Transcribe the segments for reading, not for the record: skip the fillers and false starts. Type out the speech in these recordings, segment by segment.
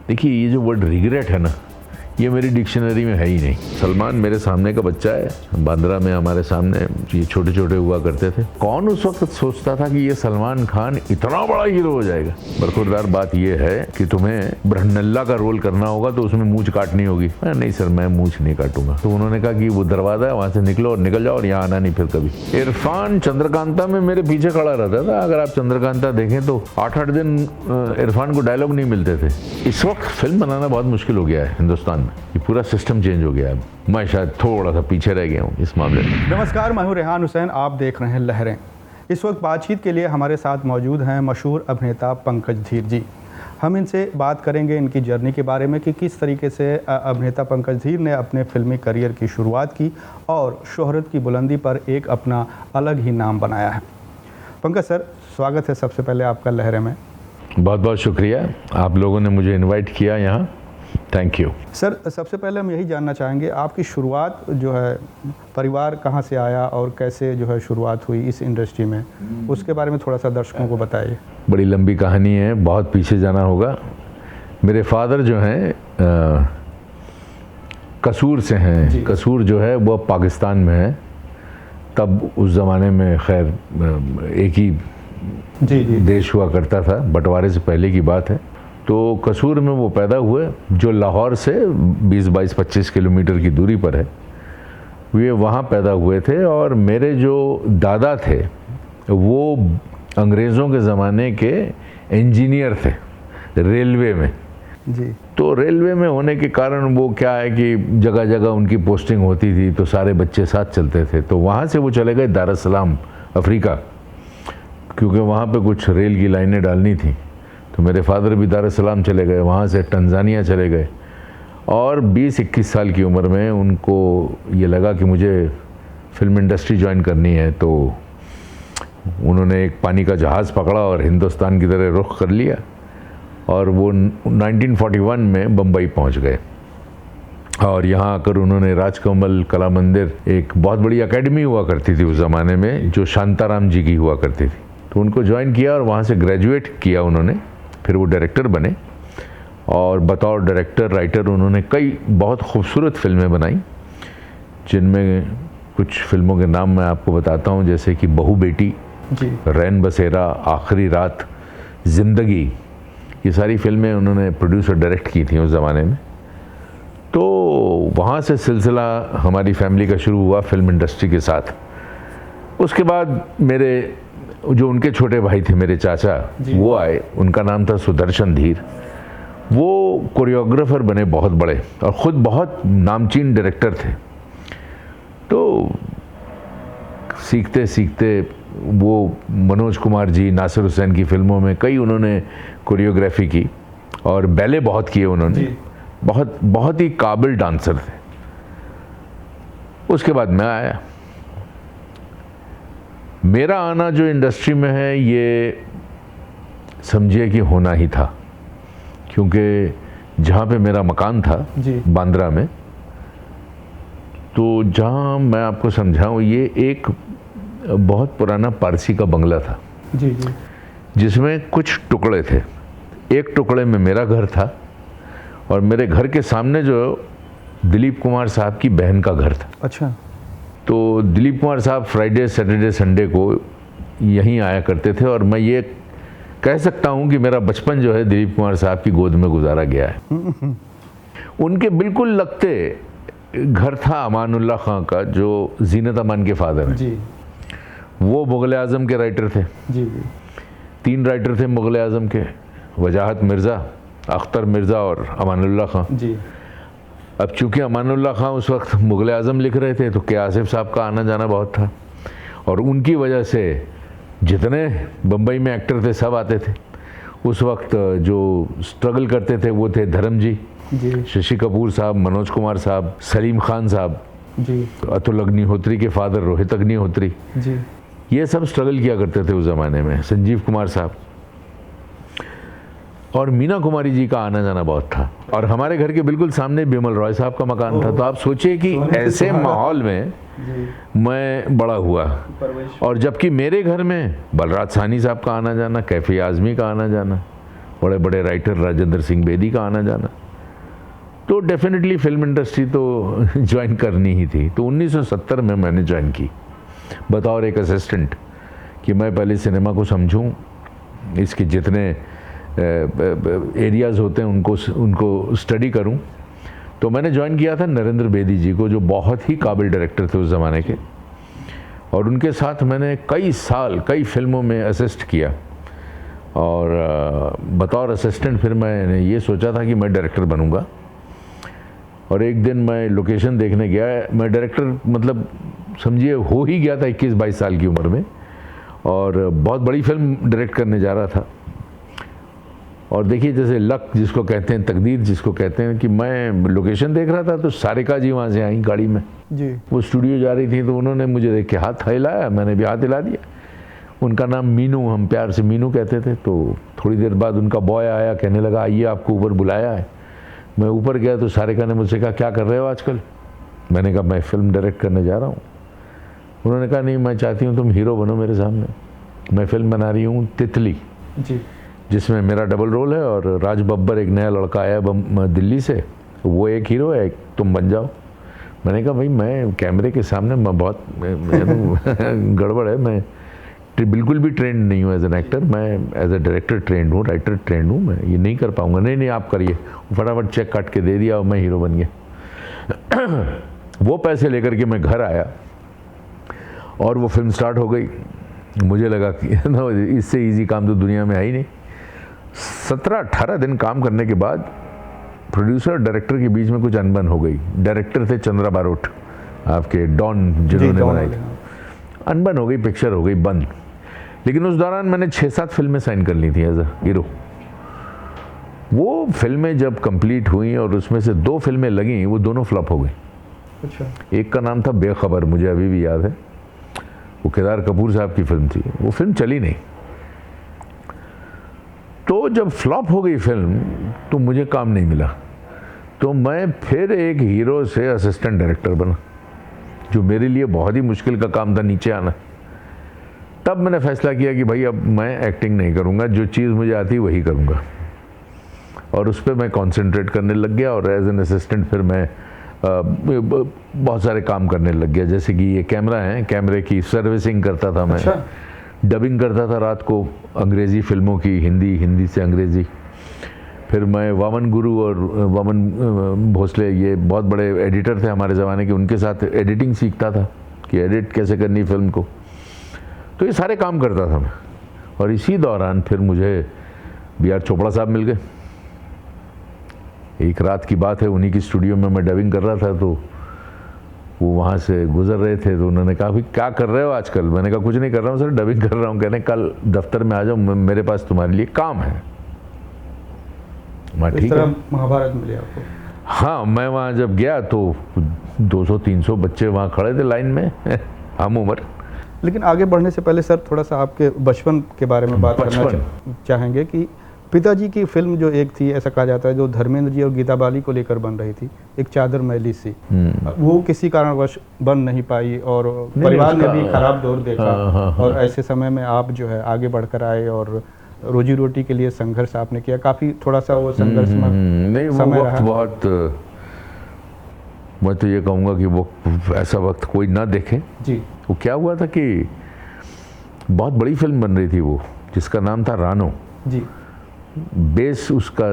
देखिए, ये जो वर्ड रिग्रेट है ना, ये मेरी डिक्शनरी में है ही नहीं। सलमान मेरे सामने का बच्चा है, बांद्रा में हमारे सामने ये छोटे छोटे हुआ करते थे। कौन उस वक्त सोचता था कि ये सलमान खान इतना बड़ा हीरो हो जाएगा। बरखुरदार बात ये है कि तुम्हें ब्रह्मनल्ला का रोल करना होगा तो उसमें मूंछ काटनी होगी। नहीं सर, मैं मूंछ नहीं काटूंगा। तो उन्होंने कहा कि वो दरवाजा है, वहां से निकलो और निकल जाओ और यहाँ आना नहीं फिर कभी। इरफान चंद्रकांता में मेरे पीछे खड़ा रहता था। अगर आप चंद्रकांता देखें तो 8-8 दिन इरफान को डायलॉग नहीं मिलते थे। इस वक्त फिल्म बनाना बहुत मुश्किल हो गया है हिंदुस्तान, ये पूरा सिस्टम चेंज हो गया है। मैं शायद थोड़ा सा पीछे रह गया हूँ इस मामले में। नमस्कार, मैं हूं रेहान हुसैन, आप देख रहे हैं लहरें। इस वक्त बातचीत के लिए हमारे साथ मौजूद हैं मशहूर अभिनेता पंकज धीर जी। हम इनसे बात करेंगे इनकी जर्नी के बारे में कि किस तरीके से अभिनेता पंकज धीर ने अपने फिल्मी करियर की शुरुआत की और शोहरत की बुलंदी पर एक अपना अलग ही नाम बनाया है। पंकज सर, स्वागत है सबसे पहले आपका लहरें में। बहुत बहुत शुक्रिया, आप लोगों ने मुझे इनवाइट किया यहाँ, थैंक यू। सर, सबसे पहले हम यही जानना चाहेंगे आपकी शुरुआत जो है, परिवार कहाँ से आया और कैसे जो है शुरुआत हुई इस इंडस्ट्री में, उसके बारे में थोड़ा सा दर्शकों को बताइए। बड़ी लंबी कहानी है, बहुत पीछे जाना होगा। मेरे फादर जो हैं कसूर से हैं। कसूर जो है वो पाकिस्तान में है। तब उस ज़माने में खैर एक ही देश हुआ करता था, बंटवारे से पहले की बात है। तो कसूर में वो पैदा हुए, जो लाहौर से 20-22-25 किलोमीटर की दूरी पर है। वे वहाँ पैदा हुए थे और मेरे जो दादा थे वो अंग्रेज़ों के ज़माने के इंजीनियर थे रेलवे में। जी। तो रेलवे में होने के कारण वो क्या है कि जगह जगह उनकी पोस्टिंग होती थी, तो सारे बच्चे साथ चलते थे। तो वहाँ से वो चले गए दार एस सलाम अफ्रीका, क्योंकि वहाँ पे कुछ रेल की लाइनें डालनी थी। तो मेरे फादर भी दार एस सलाम चले गए, वहाँ से तंजानिया चले गए। और 20-21 साल की उम्र में उनको ये लगा कि मुझे फिल्म इंडस्ट्री ज्वाइन करनी है। तो उन्होंने एक पानी का जहाज़ पकड़ा और हिंदुस्तान की तरह रुख कर लिया और वो 1941 में बम्बई पहुँच गए। और यहाँ आकर उन्होंने राजकमल कला मंदिर, एक बहुत बड़ी एकेडमी हुआ करती थी उस ज़माने में, जो शांताराम जी की हुआ करती थी, तो उनको ज्वाइन किया और वहाँ से ग्रेजुएट किया उन्होंने। फिर वो डायरेक्टर बने और बतौर डायरेक्टर राइटर उन्होंने कई बहुत खूबसूरत फिल्में बनाई, जिनमें कुछ फिल्मों के नाम मैं आपको बताता हूँ, जैसे कि बहू बेटी, रैन बसेरा, आखिरी रात, ज़िंदगी। ये सारी फिल्में उन्होंने प्रोड्यूस और डायरेक्ट की थी उस ज़माने में। तो वहाँ से सिलसिला हमारी फैमिली का शुरू हुआ फिल्म इंडस्ट्री के साथ। उसके बाद मेरे जो उनके छोटे भाई थे, मेरे चाचा, वो आए, उनका नाम था सुदर्शन धीर। वो कोरियोग्राफर बने बहुत बड़े और ख़ुद बहुत नामचीन डायरेक्टर थे। तो सीखते सीखते वो मनोज कुमार जी, नासिर हुसैन की फिल्मों में कई उन्होंने कोरियोग्राफी की और बैले बहुत किए उन्होंने। बहुत बहुत ही काबिल डांसर थे। उसके बाद मैं आया। मेरा आना जो इंडस्ट्री में है, ये समझिए कि होना ही था, क्योंकि जहाँ पे मेरा मकान था बांद्रा में, तो जहाँ मैं आपको समझाऊँ, ये एक बहुत पुराना पारसी का बंगला था जिसमें कुछ टुकड़े थे। एक टुकड़े में मेरा घर था और मेरे घर के सामने जो दिलीप कुमार साहब की बहन का घर था। अच्छा। तो दिलीप कुमार साहब फ्राइडे, सैटरडे, संडे को यहीं आया करते थे और मैं ये कह सकता हूँ कि मेरा बचपन जो है दिलीप कुमार साहब की गोद में गुजारा गया है। उनके बिल्कुल लगते घर था अमानुल्लाह खां का, जो जीनत अमान के फादर हैं। वो मुग़ल आज़म के राइटर थे। 3 राइटर थे मुग़ल आज़म के, वजाहत मिर्ज़ा, अख्तर मिर्ज़ा और अमानुल्लाह खां। अब चूँकि अमानुल्लाह खां उस वक्त मुग़ल आज़म लिख रहे थे, तो के आसिफ साहब का आना जाना बहुत था और उनकी वजह से जितने बम्बई में एक्टर थे सब आते थे। उस वक्त जो स्ट्रगल करते थे वो थे धर्म जी, शशि कपूर साहब, मनोज कुमार साहब, सलीम खान साहब, अतुल अग्निहोत्री के फादर रोहित अग्निहोत्री, ये सब स्ट्रगल किया करते थे उस ज़माने में, संजीव कुमार साहब। और मीना कुमारी जी का आना जाना बहुत था और हमारे घर के बिल्कुल सामने बिमल रॉय साहब का मकान था। तो आप सोचिए कि ऐसे माहौल में मैं बड़ा हुआ। और जबकि मेरे घर में बलराज साहनी साहब का आना जाना, कैफी आज़मी का आना जाना, बड़े बड़े राइटर राजेंद्र सिंह बेदी का आना जाना, तो डेफिनेटली फिल्म इंडस्ट्री तो ज्वाइन करनी ही थी। तो 1970 में मैंने ज्वाइन की बतौर एक असिस्टेंट, कि मैं पहले सिनेमा को समझूं, इसके जितने एरियाज़ होते हैं उनको स्टडी करूं। तो मैंने ज्वाइन किया था नरेंद्र बेदी जी को, जो बहुत ही काबिल डायरेक्टर थे उस ज़माने के, और उनके साथ मैंने कई साल कई फिल्मों में असिस्ट किया। और बतौर असिस्टेंट फिर मैंने ये सोचा था कि मैं डायरेक्टर बनूंगा। और एक दिन मैं लोकेशन देखने गया, मैं डायरेक्टर मतलब समझिए हो ही गया था 21-22 साल की उम्र में, और बहुत बड़ी फिल्म डायरेक्ट करने जा रहा था। और देखिए जैसे लक जिसको कहते हैं, तकदीर जिसको कहते हैं, कि मैं लोकेशन देख रहा था तो सारिका जी वहाँ से आई गाड़ी में जी। वो स्टूडियो जा रही थी, तो उन्होंने मुझे देख के हाथ हिलाया, मैंने भी हाथ हिला दिया। उनका नाम मीनू, हम प्यार से मीनू कहते थे। तो थोड़ी देर बाद उनका बॉय आया, कहने लगा आइए आपको ऊपर बुलाया है। मैं ऊपर गया तो सारिका ने मुझसे कहा क्या कर रहे हो आजकल? मैंने कहा मैं फिल्म डायरेक्ट करने जा रहा हूँ। उन्होंने कहा नहीं, मैं चाहती हूँ तुम हीरो बनो मेरे सामने। मैं फिल्म बना रही हूँ तितली जी, जिसमें मेरा डबल रोल है, और राज बब्बर एक नया लड़का आया दिल्ली से, वो एक हीरो है, तुम बन जाओ। मैंने कहा भाई मैं कैमरे के सामने मैं बहुत गड़बड़ है, मैं बिल्कुल भी ट्रेंड नहीं हूँ एज एन एक्टर, मैं एज ए डायरेक्टर ट्रेंड हूँ, राइटर ट्रेंड हूँ, मैं ये नहीं कर पाऊँगा। नहीं नहीं आप करिए। फटाफट चेक काट के दे दिया और मैं हीरो बन गया। वो पैसे लेकर के मैं घर आया और वो फिल्म स्टार्ट हो गई। मुझे लगा कि इससे इजी काम तो दुनिया में है ही नहीं। 17-18 दिन काम करने के बाद प्रोड्यूसर और डायरेक्टर के बीच में कुछ अनबन हो गई। डायरेक्टर थे चंद्रा बारोट, आपके डॉन जिन्होंने बनाई थी। अनबन हो गई, पिक्चर हो गई बंद। लेकिन उस दौरान मैंने 6-7 फिल्में साइन कर ली थी एज अ हीरो। वो फिल्में जब कंप्लीट हुई और उसमें से 2 फिल्में लगी, वो दोनों फ्लॉप हो गई। अच्छा। एक का नाम था बेखबर, मुझे अभी भी याद है, वो केदार कपूर साहब की फिल्म थी, वो फिल्म चली नहीं। तो जब फ्लॉप हो गई फिल्म तो मुझे काम नहीं मिला, तो मैं फिर एक हीरो से असिस्टेंट डायरेक्टर बना, जो मेरे लिए बहुत ही मुश्किल का काम था, नीचे आना। तब मैंने फैसला किया कि भाई अब मैं एक्टिंग नहीं करूँगा, जो चीज़ मुझे आती वही करूँगा, और उस पर मैं कंसंट्रेट करने लग गया। और एज एन असिस्टेंट फिर मैं बहुत सारे काम करने लग गया, जैसे कि ये कैमरा है, कैमरे की सर्विसिंग करता था मैं। अच्छा। डबिंग करता था रात को अंग्रेज़ी फिल्मों की, हिंदी से अंग्रेज़ी। फिर मैं वामन गुरु और वामन भोसले, ये बहुत बड़े एडिटर थे हमारे ज़माने के, उनके साथ एडिटिंग सीखता था कि एडिट कैसे करनी फिल्म को। तो ये सारे काम करता था मैं। और इसी दौरान फिर मुझे B.R. चोपड़ा साहब मिल गए। एक रात की बात है, उन्हीं की स्टूडियो में मैं डबिंग कर रहा था, तो वो वहाँ से गुजर रहे थे, तो उन्होंने कहा भाई क्या कर रहे हो आजकल? मैंने कहा कुछ नहीं कर रहा हूँ सर, डबिंग कर रहा हूँ। कहने कल दफ्तर में आ जाओ, मेरे पास तुम्हारे लिए काम है। मैं ठीक है। महाभारत मिले आपको? हाँ, मैं वहाँ जब गया तो 200-300 बच्चे वहाँ खड़े थे लाइन में, हम उम्र। लेकिन आगे बढ़ने से पहले सर थोड़ा सा आपके बचपन के बारे में बात करना चाहेंगे कि पिताजी की फिल्म जो एक थी, ऐसा कहा जाता है, जो धर्मेंद्र जी और गीता बाली को लेकर बन रही थी, एक चादर मैली सी, वो किसी कारणवश बन नहीं पाई और परिवार ने भी खराब दौर देखा। और ऐसे समय में आप जो है आगे बढ़कर आए और रोजी रोटी के लिए संघर्ष आपने किया। काफ़ी थोड़ा सा वो संघर्ष नहीं, वो वक्त बहुत, मैं तो ये कहूँगा कि वो ऐसा वक्त कोई ना देखे जी। वो क्या हुआ था कि बहुत बड़ी फिल्म बन रही थी वो, जिसका नाम था रानो जी। बेस उसका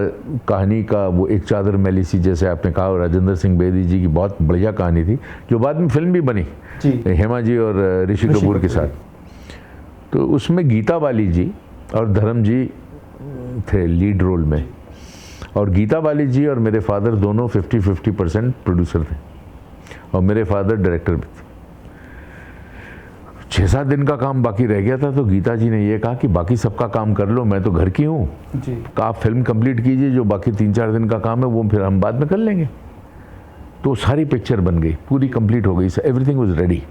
कहानी का वो एक चादर मैली सी, जैसे आपने कहा, राजेंद्र सिंह बेदी जी की बहुत बढ़िया कहानी थी, जो बाद में फिल्म भी बनी जी, हेमा जी और ऋषि कपूर के साथ। तो उसमें गीता बाली जी और धर्म जी थे लीड रोल में, और गीता बाली जी और मेरे फादर दोनों 50-50% प्रोड्यूसर थे, और मेरे फादर डायरेक्टर भी थे। 6-7 दिन का काम बाकी रह गया था, तो गीता जी ने ये कहा कि बाकी सबका काम कर लो, मैं तो घर की हूँ, आप फिल्म कंप्लीट कीजिए, जो बाकी 3-4 दिन का काम है वो फिर हम बाद में कर लेंगे। तो सारी पिक्चर बन गई, पूरी कंप्लीट हो गई, एवरीथिंग वाज रेडी।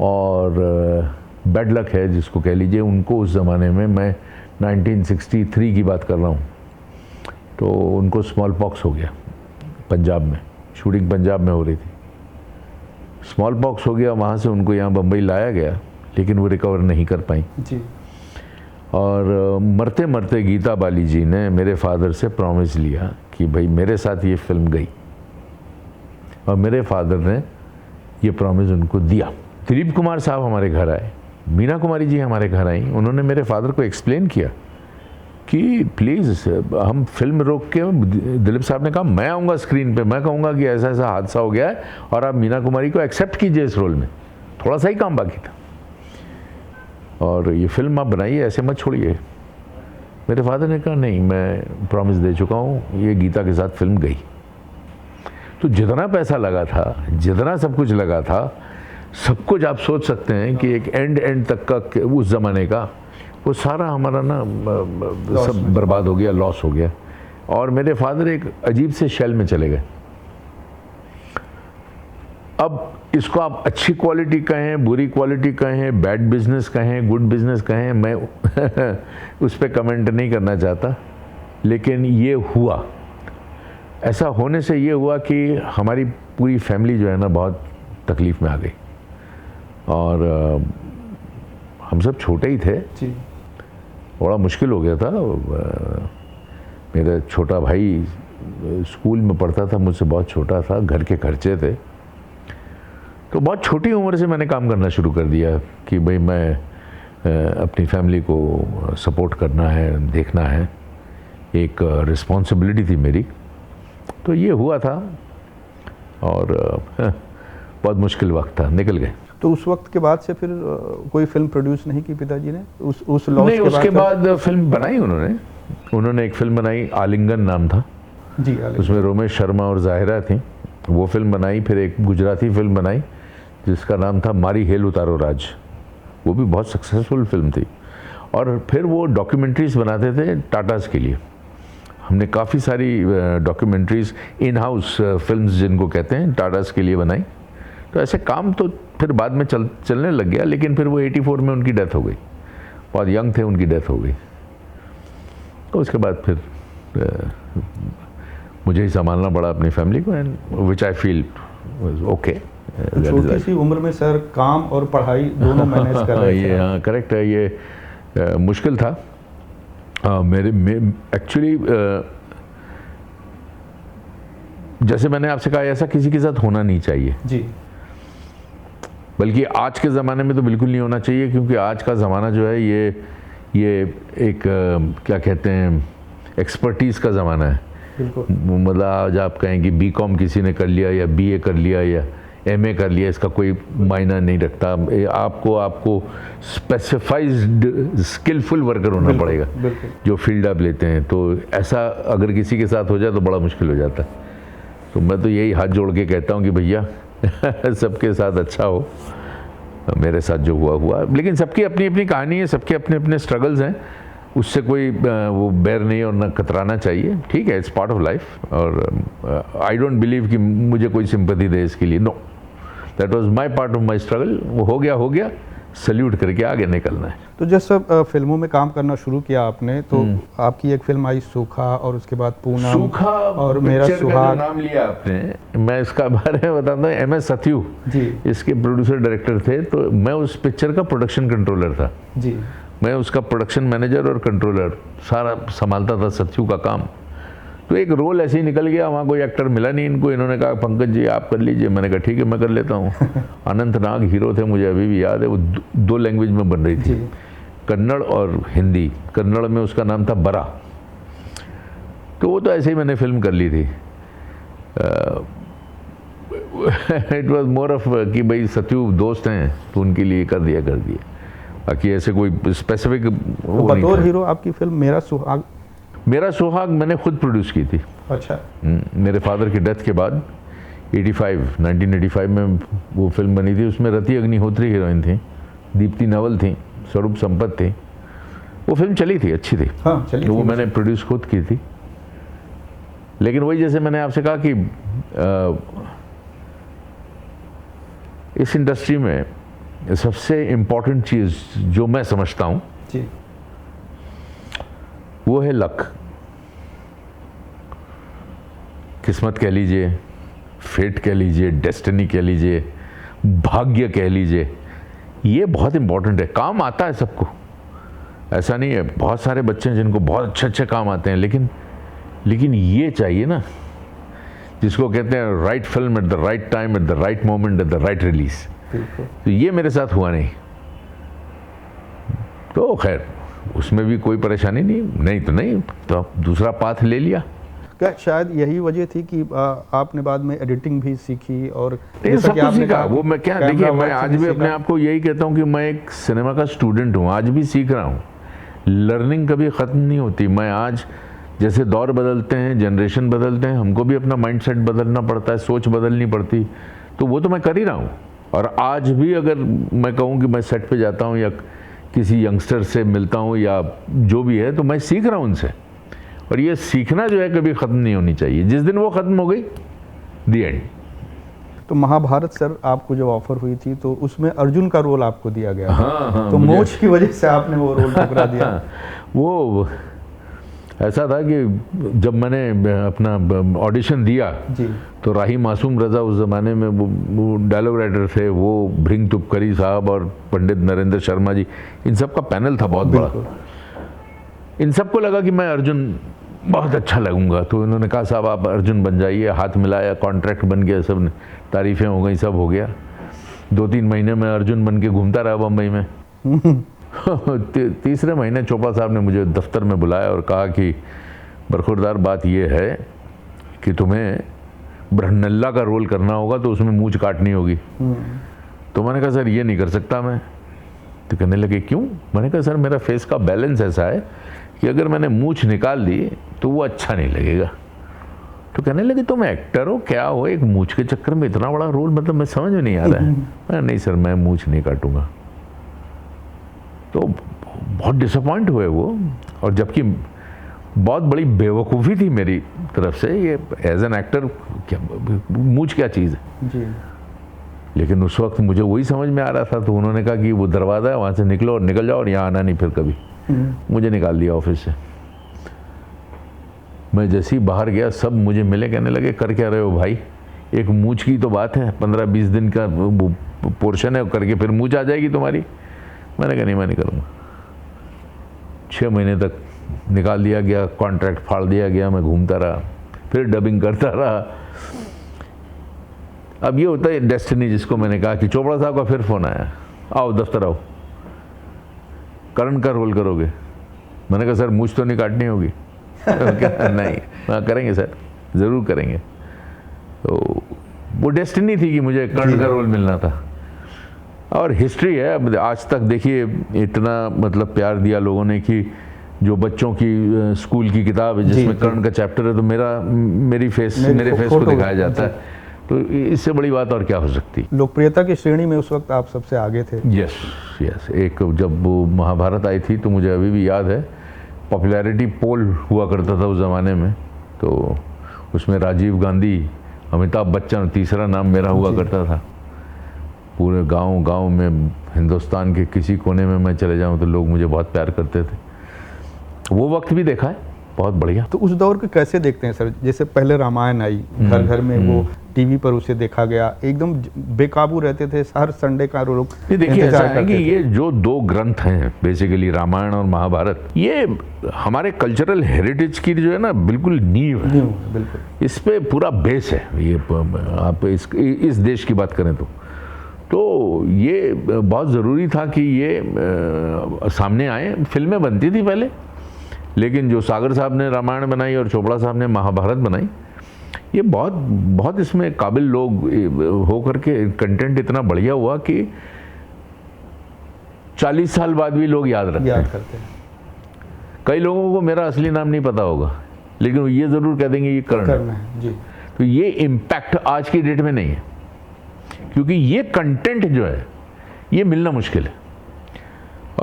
और बैड लक है जिसको कह लीजिए, उनको उस ज़माने में, मैं 1963 की बात कर रहा हूँ, तो उनको स्मॉल पॉक्स हो गया पंजाब में, शूटिंग पंजाब में हो रही थी। स्मॉल पॉक्स हो गया, वहाँ से उनको यहाँ बम्बई लाया गया, लेकिन वो रिकवर नहीं कर पाई। जी। और मरते मरते गीता बाली जी ने मेरे फादर से प्रॉमिस लिया कि भाई मेरे साथ ये फिल्म गई, और मेरे फादर ने ये प्रॉमिस उनको दिया। दिलीप कुमार साहब हमारे घर आए, मीना कुमारी जी हमारे घर आई, उन्होंने मेरे फादर को एक्सप्लेन किया कि प्लीज़ हम फिल्म रोक के, दिलीप साहब ने कहा मैं आऊँगा स्क्रीन पे, मैं कहूँगा कि ऐसा ऐसा हादसा हो गया है और आप मीना कुमारी को एक्सेप्ट कीजिए इस रोल में, थोड़ा सा ही काम बाकी था और ये फिल्म आप बनाइए, ऐसे मत छोड़िए। मेरे फादर ने कहा नहीं, मैं प्रॉमिस दे चुका हूँ, ये गीता के साथ फिल्म गई। तो जितना पैसा लगा था, जितना सब कुछ लगा था, सब कुछ आप सोच सकते हैं कि एक एंड तक का उस ज़माने का वो सारा हमारा ना सब बर्बाद हो गया, लॉस हो गया। और मेरे फादर एक अजीब से शेल में चले गए। अब इसको आप अच्छी क्वालिटी कहें, बुरी क्वालिटी कहें, बैड बिजनेस कहें, गुड बिजनेस कहें, मैं उस पर कमेंट नहीं करना चाहता, लेकिन ये हुआ। ऐसा होने से ये हुआ कि हमारी पूरी फैमिली जो है ना बहुत तकलीफ़ में आ गई और हम सब छोटे ही थे जी। बड़ा मुश्किल हो गया था। मेरा छोटा भाई स्कूल में पढ़ता था, मुझसे बहुत छोटा था, घर के खर्चे थे, तो बहुत छोटी उम्र से मैंने काम करना शुरू कर दिया कि भाई मैं अपनी फैमिली को सपोर्ट करना है, देखना है, एक रिस्पॉन्सिबिलिटी थी मेरी। तो ये हुआ था और बहुत मुश्किल वक्त था, निकल गए। तो उस वक्त के बाद से फिर कोई फिल्म प्रोड्यूस नहीं की पिताजी ने उस लॉस नहीं, के उसके बाद फिल्म बनाई उन्होंने एक फिल्म बनाई, आलिंगन नाम था जी। उसमें रोमेश शर्मा और जाहिरा थी, वो फिल्म बनाई। फिर एक गुजराती फिल्म बनाई जिसका नाम था मारी हेल उतारो राज, वो भी बहुत सक्सेसफुल फिल्म थी। और फिर वो डॉक्यूमेंट्रीज बनाते थे टाटास के लिए। हमने काफ़ी सारी डॉक्यूमेंट्रीज इन हाउस फिल्म्स जिनको कहते हैं टाटास के लिए बनाई। तो ऐसे काम तो फिर बाद में चलने लग गया, लेकिन फिर वो 84 में उनकी डेथ हो गई, बहुत यंग थे, उनकी डेथ हो गई। तो उसके बाद फिर मुझे ही संभालना पड़ा अपनी फैमिली को, and which I feel okay. छोटी सी उम्र में सर काम और पढ़ाई दोनों मैनेज कर रहे थे। ये हाँ करेक्ट है, ये मुश्किल था। एक्चुअली जैसे मैंने आपसे कहा, ऐसा किसी के साथ होना नहीं चाहिए जी। बल्कि आज के ज़माने में तो बिल्कुल नहीं होना चाहिए, क्योंकि आज का ज़माना जो है ये एक क्या कहते हैं, एक्सपर्टीज़ का ज़माना है। मतलब आज आप कहें कि बीकॉम किसी ने कर लिया या बीए कर लिया या एमए कर लिया, इसका कोई मायना नहीं रखता। आपको स्पेसिफाइज्ड स्किलफुल वर्कर होना पड़ेगा जो फील्ड आप लेते हैं। तो ऐसा अगर किसी के साथ हो जाए तो बड़ा मुश्किल हो जाता है। तो मैं तो यही हाथ जोड़ के कहता हूँ कि भैया सबके साथ अच्छा हो। मेरे साथ जो हुआ, लेकिन सबकी अपनी अपनी कहानी है, सबके अपने अपने स्ट्रगल्स हैं, उससे कोई वो बैर नहीं और ना कतराना चाहिए। ठीक है, इट्स पार्ट ऑफ लाइफ। और आई डोंट बिलीव कि मुझे कोई सिंपैथी दे इसके लिए, no, that was my part of my struggle. वो हो गया, सल्यूट करके आगे निकलना है। तो जब सब फिल्मों में काम करना शुरू किया आपने, तो आपकी एक फिल्म आई सूखा, और उसके बाद पूनम, सूखा और मेरा सुहाग नाम लिया आपने। मैं इसका बारे में बताता हूँ, MS सत्यू जी इसके प्रोड्यूसर डायरेक्टर थे। तो मैं उस पिक्चर का प्रोडक्शन कंट्रोलर था जी। मैं उसका प्रोडक्शन मैनेजर और कंट्रोलर सारा संभालता था, सत्यू का काम। तो एक रोल ऐसे ही निकल गया, वहाँ कोई एक्टर मिला नहीं इनको, इन्होंने कहा पंकज जी आप कर लीजिए। मैंने कहा ठीक है मैं कर लेता हूँ। अनंत नाग हीरो थे, मुझे अभी भी याद है। वो 2 लैंग्वेज में बन रही थी, कन्नड़ और हिंदी। कन्नड़ में उसका नाम था बरा। तो वो तो ऐसे ही मैंने फिल्म कर ली थी। इट वॉज मोर ऑफ कि भाई सत्यू दोस्त हैं तो उनके लिए कर दिया। बाकी ऐसे कोई स्पेसिफिक बतौर हीरो आपकी फिल्म मेरा सुहाग मैंने खुद प्रोड्यूस की थी। अच्छा। मेरे फादर की डेथ के बाद 1985 में वो फिल्म बनी थी। उसमें रति अग्निहोत्री हीरोइन थी, दीप्ति नवल थी, स्वरूप संपत थी। वो फिल्म चली थी, अच्छी थी। हाँ, चली वो थी। मैंने प्रोड्यूस खुद की थी। लेकिन वही जैसे मैंने आपसे कहा कि इस इंडस्ट्री में सबसे इम्पॉर्टेंट चीज़ जो मैं समझता हूँ जी, वो है लक। किस्मत कह लीजिए, फेट कह लीजिए, डेस्टिनी कह लीजिए, भाग्य कह लीजिए, ये बहुत इम्पॉर्टेंट है। काम आता है सबको, ऐसा नहीं है, बहुत सारे बच्चे हैं जिनको बहुत अच्छे अच्छे काम आते हैं, लेकिन ये चाहिए ना, जिसको कहते हैं right film at the right time, at the right moment, at the right release. तो ये मेरे साथ हुआ नहीं। तो खैर उसमें भी कोई परेशानी नहीं तो नहीं, तो आप दूसरा पाथ ले लिया। क्या शायद यही वजह थी कि आपने बाद में एडिटिंग भी सीखी? और सब कुछ सीखा वो। मैं क्या, देखिए मैं आज भी अपने आप को यही कहता हूँ कि मैं एक सिनेमा का स्टूडेंट हूँ, आज भी सीख रहा हूँ। लर्निंग कभी ख़त्म नहीं होती। मैं आज जैसे दौर बदलते हैं, जनरेशन बदलते हैं, हमको भी अपना माइंडसेट बदलना पड़ता है, सोच बदलनी पड़ती, तो वो तो मैं कर ही रहा हूँ। और आज भी अगर मैं कहूँ कि मैं सेट पे जाता हूँ या किसी यंगस्टर से मिलता हूँ या जो भी है, तो मैं सीख रहा हूँ उनसे। और ये सीखना जो है कभी ख़त्म नहीं होनी चाहिए। जिस दिन वो ख़त्म हो गई, दी एंड। तो महाभारत सर आपको जब ऑफर हुई थी तो उसमें अर्जुन का रोल आपको दिया गया। हाँ, तो मोच की वजह से आपने वो रोल ठुकरा दिया। वो ऐसा था कि जब मैंने अपना ऑडिशन दिया जी, तो राही मासूम रज़ा उस ज़माने में वो डायलॉग राइटर थे, वो भृंग तुपकरी साहब और पंडित नरेंद्र शर्मा जी, इन सब का पैनल था बहुत बड़ा। इन सबको लगा कि मैं अर्जुन बहुत अच्छा लगूंगा, तो इन्होंने कहा साहब आप अर्जुन बन जाइए। हाथ मिलाया, कॉन्ट्रैक्ट बन गया, सब तारीफ़ें हो गई, सब हो गया। 2-3 महीने में अर्जुन बन के घूमता रहा बम्बई में। तीसरे महीने चोपड़ा साहब ने मुझे दफ्तर में बुलाया और कहा कि बरखुरदार बात यह है कि तुम्हें ब्रह्मनल्ला का रोल करना होगा, तो उसमें मूंछ काटनी होगी। तो मैंने कहा सर ये नहीं कर सकता मैं। तो कहने लगे क्यों? मैंने कहा सर मेरा फेस का बैलेंस ऐसा है कि अगर मैंने मूंछ निकाल दी तो वो अच्छा नहीं लगेगा। तो कहने लगे तुम एक्टर हो क्या हो, एक मूंछ के चक्कर में इतना बड़ा रोल, मतलब मैं समझ में नहीं आ रहा है। मैं नहीं सर मैं मूंछ नहीं काटूंगा। तो बहुत डिसअपॉइंट हुए वो, और जबकि बहुत बड़ी बेवकूफ़ी थी मेरी तरफ से, ये एज एन एक्टर क्या मूंछ क्या चीज़ है जी। लेकिन उस वक्त मुझे वही समझ में आ रहा था। तो उन्होंने कहा कि वो दरवाज़ा है, वहाँ से निकलो और निकल जाओ और यहाँ आना नहीं फिर कभी। मुझे निकाल दिया ऑफिस से। मैं जैसे ही बाहर गया सब मुझे मिले, कहने लगे कर क्या रहे हो भाई, एक मूंछ की तो बात है, 15-20 दिन का पोर्शन है, करके फिर मूंछ आ जाएगी तुम्हारी। मैंने कहा नहीं मैं नहीं करूँगा। 6 महीने तक निकाल दिया गया, कॉन्ट्रैक्ट फाड़ दिया गया, मैं घूमता रहा, फिर डबिंग करता रहा। अब ये होता है डेस्टिनी, जिसको मैंने कहा कि चोपड़ा साहब का फिर फ़ोन आया, आओ दफ्तर आओ, करण का रोल करोगे। मैंने कहा सर मूंछ तो नहीं काटनी होगी। क्या नहीं, हाँ करेंगे सर, ज़रूर करेंगे। तो वो डेस्टिनी थी कि मुझे कर्ण का रोल मिलना था। और हिस्ट्री है, अब आज तक देखिए इतना मतलब प्यार दिया लोगों ने कि जो बच्चों की स्कूल की किताब है जिसमें कर्ण का चैप्टर है, तो मेरे फेस को दिखाया जाता है। तो इससे बड़ी बात और क्या हो सकती। लोकप्रियता की श्रेणी में उस वक्त आप सबसे आगे थे। यस। एक जब वो महाभारत आई थी तो मुझे अभी भी याद है, पॉपुलैरिटी पोल हुआ करता था उस ज़माने में, तो उसमें राजीव गांधी, अमिताभ बच्चन, तीसरा नाम मेरा हुआ करता था। पूरे गांव में हिंदुस्तान के किसी कोने में मैं चले जाऊं तो लोग मुझे बहुत प्यार करते थे। वो वक्त भी देखा है, बहुत बढ़िया। तो उस दौर को कैसे देखते हैं सर? जैसे पहले रामायण आई, घर घर में वो टीवी पर उसे देखा गया, एकदम बेकाबू रहते थे, हर संडे का लोग। देखिए ऐसा है कि ये जो 2 ग्रंथ हैं बेसिकली, रामायण और महाभारत, ये हमारे कल्चरल हेरिटेज की जो है ना बिल्कुल नींव है। बिल्कुल इस पे पूरा बेस है। ये आप इस देश की बात करें तो ये बहुत ज़रूरी था कि ये सामने आए। फिल्में बनती थी पहले, लेकिन जो सागर साहब ने रामायण बनाई और चोपड़ा साहब ने महाभारत बनाई, ये बहुत इसमें काबिल लोग हो करके कंटेंट इतना बढ़िया हुआ कि 40 साल बाद भी लोग याद करते हैं। कई लोगों को मेरा असली नाम नहीं पता होगा, लेकिन ये ज़रूर कह देंगे ये कर्ण है जी। तो ये इम्पैक्ट आज की डेट में नहीं है, क्योंकि ये कंटेंट जो है ये मिलना मुश्किल है।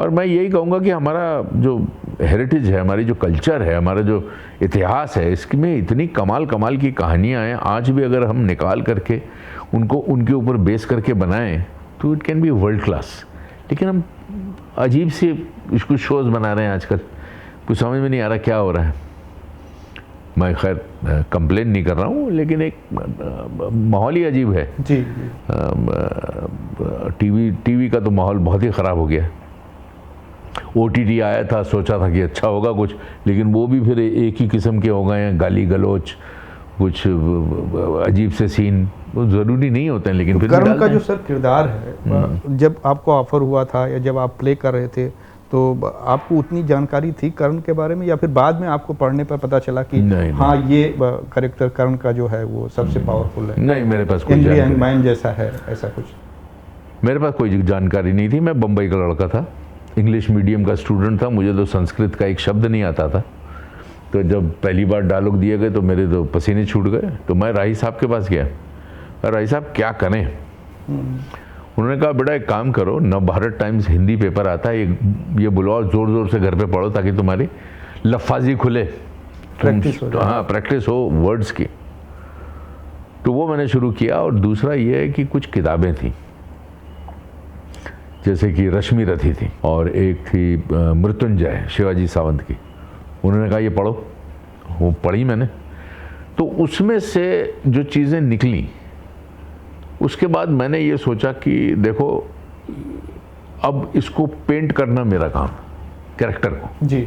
और मैं यही कहूँगा कि हमारा जो हेरिटेज है, हमारी जो कल्चर है, हमारा जो इतिहास है, इसमें इतनी कमाल की कहानियाँ हैं। आज भी अगर हम निकाल करके उनको उनके ऊपर बेस करके बनाएं तो it can be world class. लेकिन हम अजीब से इसको शोज़ बना रहे हैं आजकल, कुछ समझ में नहीं आ रहा क्या हो रहा है। मैं खैर कंप्लेन नहीं कर रहा हूँ, लेकिन एक माहौल ही अजीब है जी। टीवी का तो माहौल बहुत ही ख़राब हो गया। OTT आया था, सोचा था कि अच्छा होगा कुछ, लेकिन वो भी फिर एक ही किस्म के हो गए हैं, गाली गलौच, कुछ अजीब से सीन, वो ज़रूरी नहीं होते हैं, लेकिन फिर भी कर्ण डालते का हैं। जो सर किरदार है, जब आपको ऑफर हुआ था या जब आप प्ले कर रहे थे, तो आपको उतनी जानकारी थी कर्ण के बारे में, या फिर बाद में आपको पढ़ने पर पता चला कि नहीं, हाँ ये कैरेक्टर कर्ण का जो है वो सबसे पावरफुल है, नहीं, मेरे पास कोई एंग्री जानकारी, यंग जैसा है, ऐसा कुछ? मेरे पास कोई जानकारी नहीं थी। मैं बम्बई का लड़का था, इंग्लिश मीडियम का स्टूडेंट था, मुझे तो संस्कृत का एक शब्द नहीं आता था। तो जब पहली बार डायलॉग दिए गए तो मेरे तो पसीने छूट गए। तो मैं राही साहब के पास गया, राही साहब क्या करें? उन्होंने कहा बेटा एक काम करो, नवभारत टाइम्स हिंदी पेपर आता है, ये बुलाओ, ज़ोर ज़ोर से घर पे पढ़ो ताकि तुम्हारी लफ्फ़ाजी खुले, प्रैक्टिस हो जाए। हाँ प्रैक्टिस हो वर्ड्स की। तो वो मैंने शुरू किया। और दूसरा ये है कि कुछ किताबें थी, जैसे कि रश्मि रथी थी, और एक थी मृत्युंजय शिवाजी सावंत की। उन्होंने कहा ये पढ़ो, वो पढ़ी मैंने। तो उसमें से जो चीज़ें निकली, उसके बाद मैंने ये सोचा कि देखो अब इसको पेंट करना मेरा काम, कैरेक्टर को जी,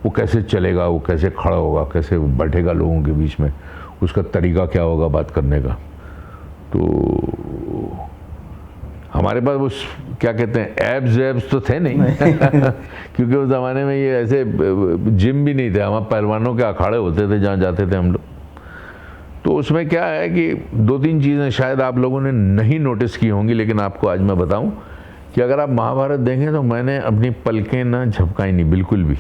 वो कैसे चलेगा, वो कैसे खड़ा होगा, कैसे बैठेगा लोगों के बीच में, उसका तरीका क्या होगा बात करने का। तो हमारे पास वो क्या कहते हैं एब्स तो थे नहीं, क्योंकि उस ज़माने में ये ऐसे जिम भी नहीं थे, हमारे पहलवानों के अखाड़े होते थे जहाँ जाते थे हम लोग। तो उसमें क्या है कि 2-3 चीज़ें शायद आप लोगों ने नहीं नोटिस की होंगी, लेकिन आपको आज मैं बताऊं कि अगर आप महाभारत देखें तो मैंने अपनी पलकें ना झपकाई नहीं बिल्कुल भी,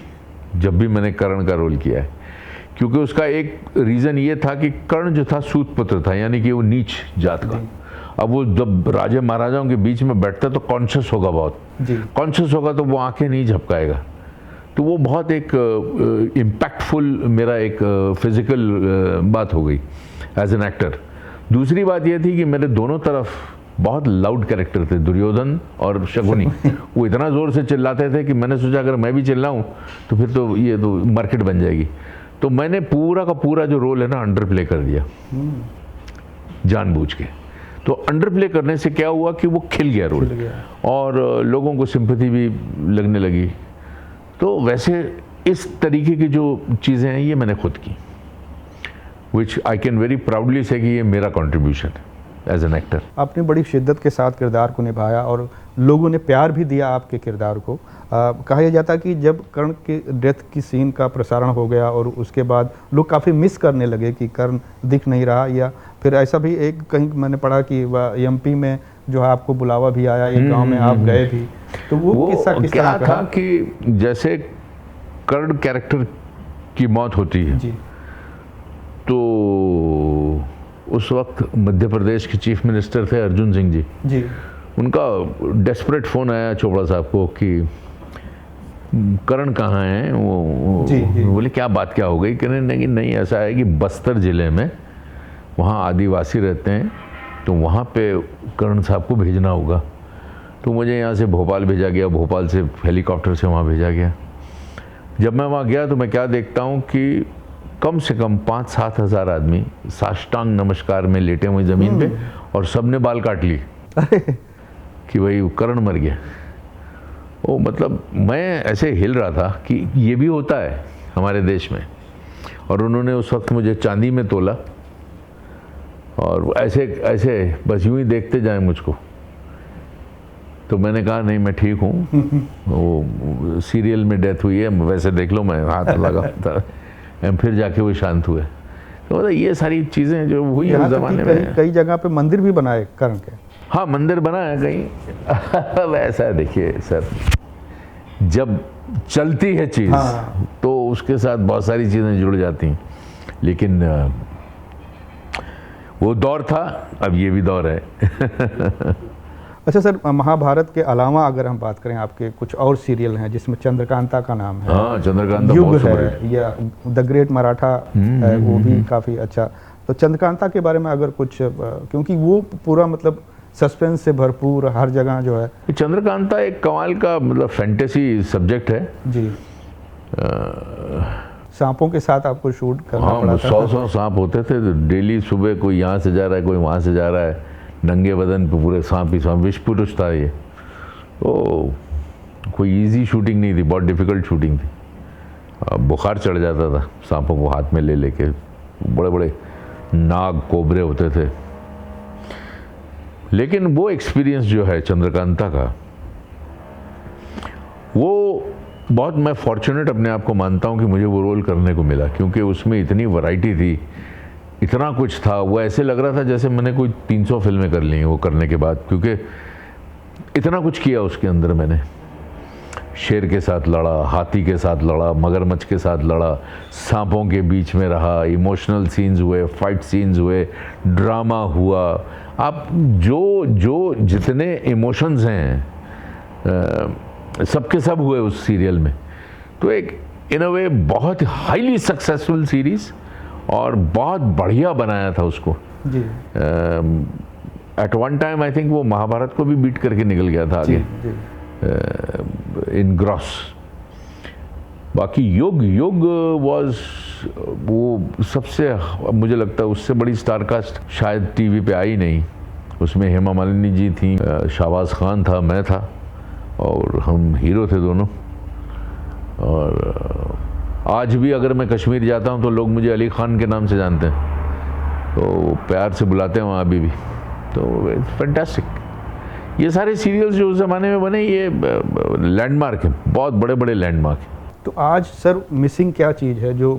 जब भी मैंने कर्ण का रोल किया है। क्योंकि उसका एक रीज़न ये था कि कर्ण जो था सूत पुत्र था, यानी कि वो नीच जात का। अब वो जब राजे महाराजाओं के बीच में बैठता तो कॉन्शियस होगा, बहुत कॉन्शियस होगा, तो वो आंखें नहीं झपकाएगा। तो वो बहुत एक इम्पैक्टफुल मेरा एक फिज़िकल बात हो गई एज एन एक्टर। दूसरी बात ये थी कि मेरे दोनों तरफ बहुत लाउड कैरेक्टर थे, दुर्योधन और शकुनी। वो इतना ज़ोर से चिल्लाते थे कि मैंने सोचा अगर मैं भी चिल्लाऊं तो फिर तो ये तो मार्केट बन जाएगी। तो मैंने पूरा का पूरा जो रोल है ना अंडर प्ले कर दिया जानबूझ के। तो अंडर प्ले करने से क्या हुआ कि वो खिल गया रोल, और लोगों को सिंपैथी भी लगने लगी। तो वैसे इस तरीके की जो चीज़ें हैं ये मैंने खुद की, which I can very proudly say कि ये मेरा कंट्रीब्यूशन है एज एन एक्टर। आपने बड़ी शिद्दत के साथ किरदार को निभाया और लोगों ने प्यार भी दिया आपके किरदार को। कहा जाता कि जब कर्ण के डेथ की सीन का प्रसारण हो गया और उसके बाद लोग काफ़ी मिस करने लगे कि कर्ण दिख नहीं रहा, या फिर ऐसा भी एक कहीं मैंने पढ़ा कि MP में जो है आपको बुलावा भी आया, एक गांव में आप गए भी। तो वो किस्सा किस क्या तरह था कि जैसे कर्ण कैरेक्टर की मौत होती है जी, तो उस वक्त मध्य प्रदेश के चीफ मिनिस्टर थे अर्जुन सिंह जी। जी, उनका डेस्परेट फ़ोन आया चोपड़ा साहब को कि कर्ण कहाँ हैं। वो जी, जी। बोले क्या बात क्या हो गई? कहने लगे नहीं ऐसा है कि बस्तर ज़िले में वहाँ आदिवासी रहते हैं, तो वहाँ पे कर्ण साहब को भेजना होगा। तो मुझे यहाँ से भोपाल भेजा गया, भोपाल से हेलीकॉप्टर से वहाँ भेजा गया। जब मैं वहाँ गया तो मैं क्या देखता हूँ कि कम से कम 5-7 हज़ार आदमी साष्टांग नमस्कार में लेटे हुए ज़मीन पे, और सब ने बाल काट ली कि भाई कर्ण मर गया। वो मतलब मैं ऐसे हिल रहा था कि ये भी होता है हमारे देश में। और उन्होंने उस वक्त मुझे चांदी में तोला, और ऐसे ऐसे बस यूं ही देखते जाए मुझको। तो मैंने कहा नहीं मैं ठीक हूँ, वो सीरियल में डेथ हुई है, वैसे देख लो, मैं हाथ लगा था। फिर जाके वो शांत हुए। तो मतलब ये सारी चीज़ें जो हुई उस ज़माने में। कई जगह पे मंदिर भी बनाए कर्ण के। हाँ मंदिर बना है कहीं। वैसा है देखिए सर, जब चलती है चीज़ हाँ। तो उसके साथ बहुत सारी चीज़ें जुड़ जाती हैं, लेकिन वो दौर था, अब ये भी दौर है। अच्छा सर, महाभारत के अलावा अगर हम बात करें, आपके कुछ और सीरियल हैं जिसमें चंद्रकांता का नाम है, हाँ चंद्रकांता युग बहुत है, या द ग्रेट मराठा है, वो भी काफ़ी अच्छा। तो चंद्रकांता के बारे में अगर कुछ, क्योंकि वो पूरा मतलब सस्पेंस से भरपूर हर जगह जो है। चंद्रकांता एक कमाल का मतलब फैंटेसी सब्जेक्ट है जी, सांपों के साथ आपको शूट करना पड़ा था। 100 सांप होते थे, डेली सुबह कोई यहाँ से जा रहा है, कोई वहाँ से जा रहा है, नंगे बदन पे पूरे सांप ही सांप, विष पुरुष था ये। तो कोई इजी शूटिंग नहीं थी, बहुत डिफ़िकल्ट शूटिंग थी। बुखार चढ़ जाता था सांपों को हाथ में ले लेके, बड़े बड़े नाग कोबरे होते थे। लेकिन वो एक्सपीरियंस जो है चंद्रकांता का, वो बहुत मैं फॉर्चुनेट अपने आप को मानता हूँ कि मुझे वो रोल करने को मिला, क्योंकि उसमें इतनी वैरायटी थी, इतना कुछ था। वो ऐसे लग रहा था जैसे मैंने कोई 300 फिल्में कर ली वो करने के बाद, क्योंकि इतना कुछ किया उसके अंदर। मैंने शेर के साथ लड़ा, हाथी के साथ लड़ा, मगरमच्छ के साथ लड़ा, सांपों के बीच में रहा, इमोशनल सीन्स हुए, फाइट सीन्स हुए, ड्रामा हुआ। आप जो जितने इमोशंस हैं सबके सब हुए उस सीरियल में। तो एक इन अ वे बहुत हाईली सक्सेसफुल सीरीज़, और बहुत बढ़िया बनाया था उसको जी। At one time I think वो महाभारत को भी बीट करके निकल गया था आगे इन ग्रॉस। बाकी युग वाज वो सबसे, मुझे लगता है उससे बड़ी स्टारकास्ट शायद टीवी पे आई नहीं। उसमें हेमा मालिनी जी थी, शाहबाज खान था, मैं था, और हम हीरो थे दोनों। और आज भी अगर मैं कश्मीर जाता हूँ तो लोग मुझे अली खान के नाम से जानते हैं, तो प्यार से बुलाते हैं वहाँ अभी भी। तो फैंटास्टिक। ये सारे सीरियल्स जो उस ज़माने में बने, ये लैंडमार्क है, बहुत बड़े बड़े लैंडमार्क हैं। तो आज सर मिसिंग क्या चीज़ है जो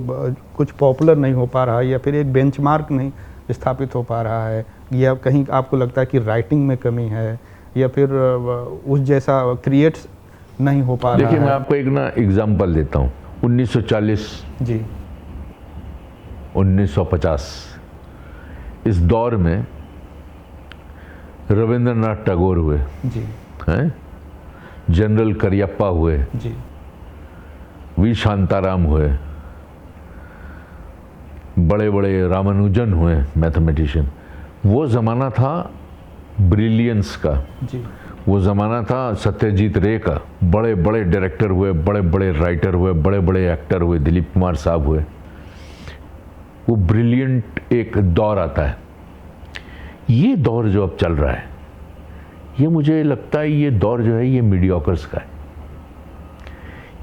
कुछ पॉपुलर नहीं हो पा रहा है, या फिर एक बेंचमार्क नहीं स्थापित हो पा रहा है, या कहीं आपको लगता है कि राइटिंग में कमी है, या फिर उस जैसा क्रिएट्स नहीं हो पा रहा है? देखिए, मैं आपको एक ना एग्जांपल देता हूँ। 1940 जी, 1950 इस दौर में रविंद्रनाथ टैगोर हुए जी, हैं, जनरल करियप्पा हुए, जी, वी शांताराम हुए, बड़े बड़े रामानुजन हुए मैथमेटिशियन। वो ज़माना था ब्रिलियंस का, जी, वो ज़माना था सत्यजीत रे का। बड़े बड़े डायरेक्टर हुए, बड़े बड़े राइटर हुए, बड़े बड़े एक्टर हुए, दिलीप कुमार साहब हुए। वो ब्रिलियंट एक दौर आता है। ये दौर जो अब चल रहा है, ये मुझे लगता है ये दौर जो है ये मीडियोकर्स का है।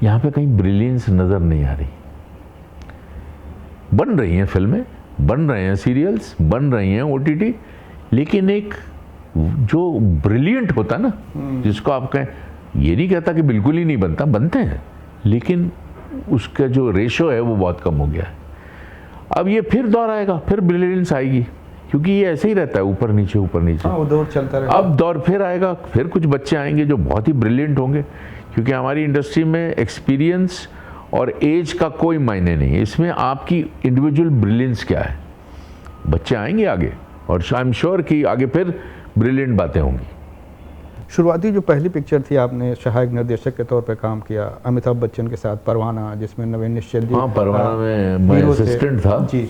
यहाँ पे कहीं ब्रिलियंस नज़र नहीं आ रही। बन रही हैं फिल्में, बन रहे हैं सीरियल्स, बन रही हैं OTT, लेकिन एक जो ब्रिलियंट होता ना, जिसको आप कहें, ये नहीं कहता कि बिल्कुल ही नहीं बनता, बनते हैं, लेकिन उसका जो रेशो है वो बहुत कम हो गया है। अब ये फिर दौर आएगा, फिर ब्रिलियंस आएगी, क्योंकि ये ऐसे ही रहता है, ऊपर नीचे ऊपर नीचे। हाँ, वो दौर चलता रहेगा। अब दौर फिर आएगा, फिर कुछ बच्चे आएंगे जो बहुत ही ब्रिलियंट होंगे, क्योंकि हमारी इंडस्ट्री में एक्सपीरियंस और एज का कोई मायने नहीं है। इसमें आपकी इंडिविजुअल ब्रिलियंस क्या है। बच्चे आएंगे आगे, और आई एम श्योर कि आगे फिर ब्रिलियंट बातें होंगी। शुरुआती जो पहली पिक्चर थी, आपने सहायक निर्देशक के तौर पे काम किया अमिताभ बच्चन के साथ, परवाना, जिसमें नवीन निश्चल जी। हाँ, परवाना में मैं असिस्टेंट था जी।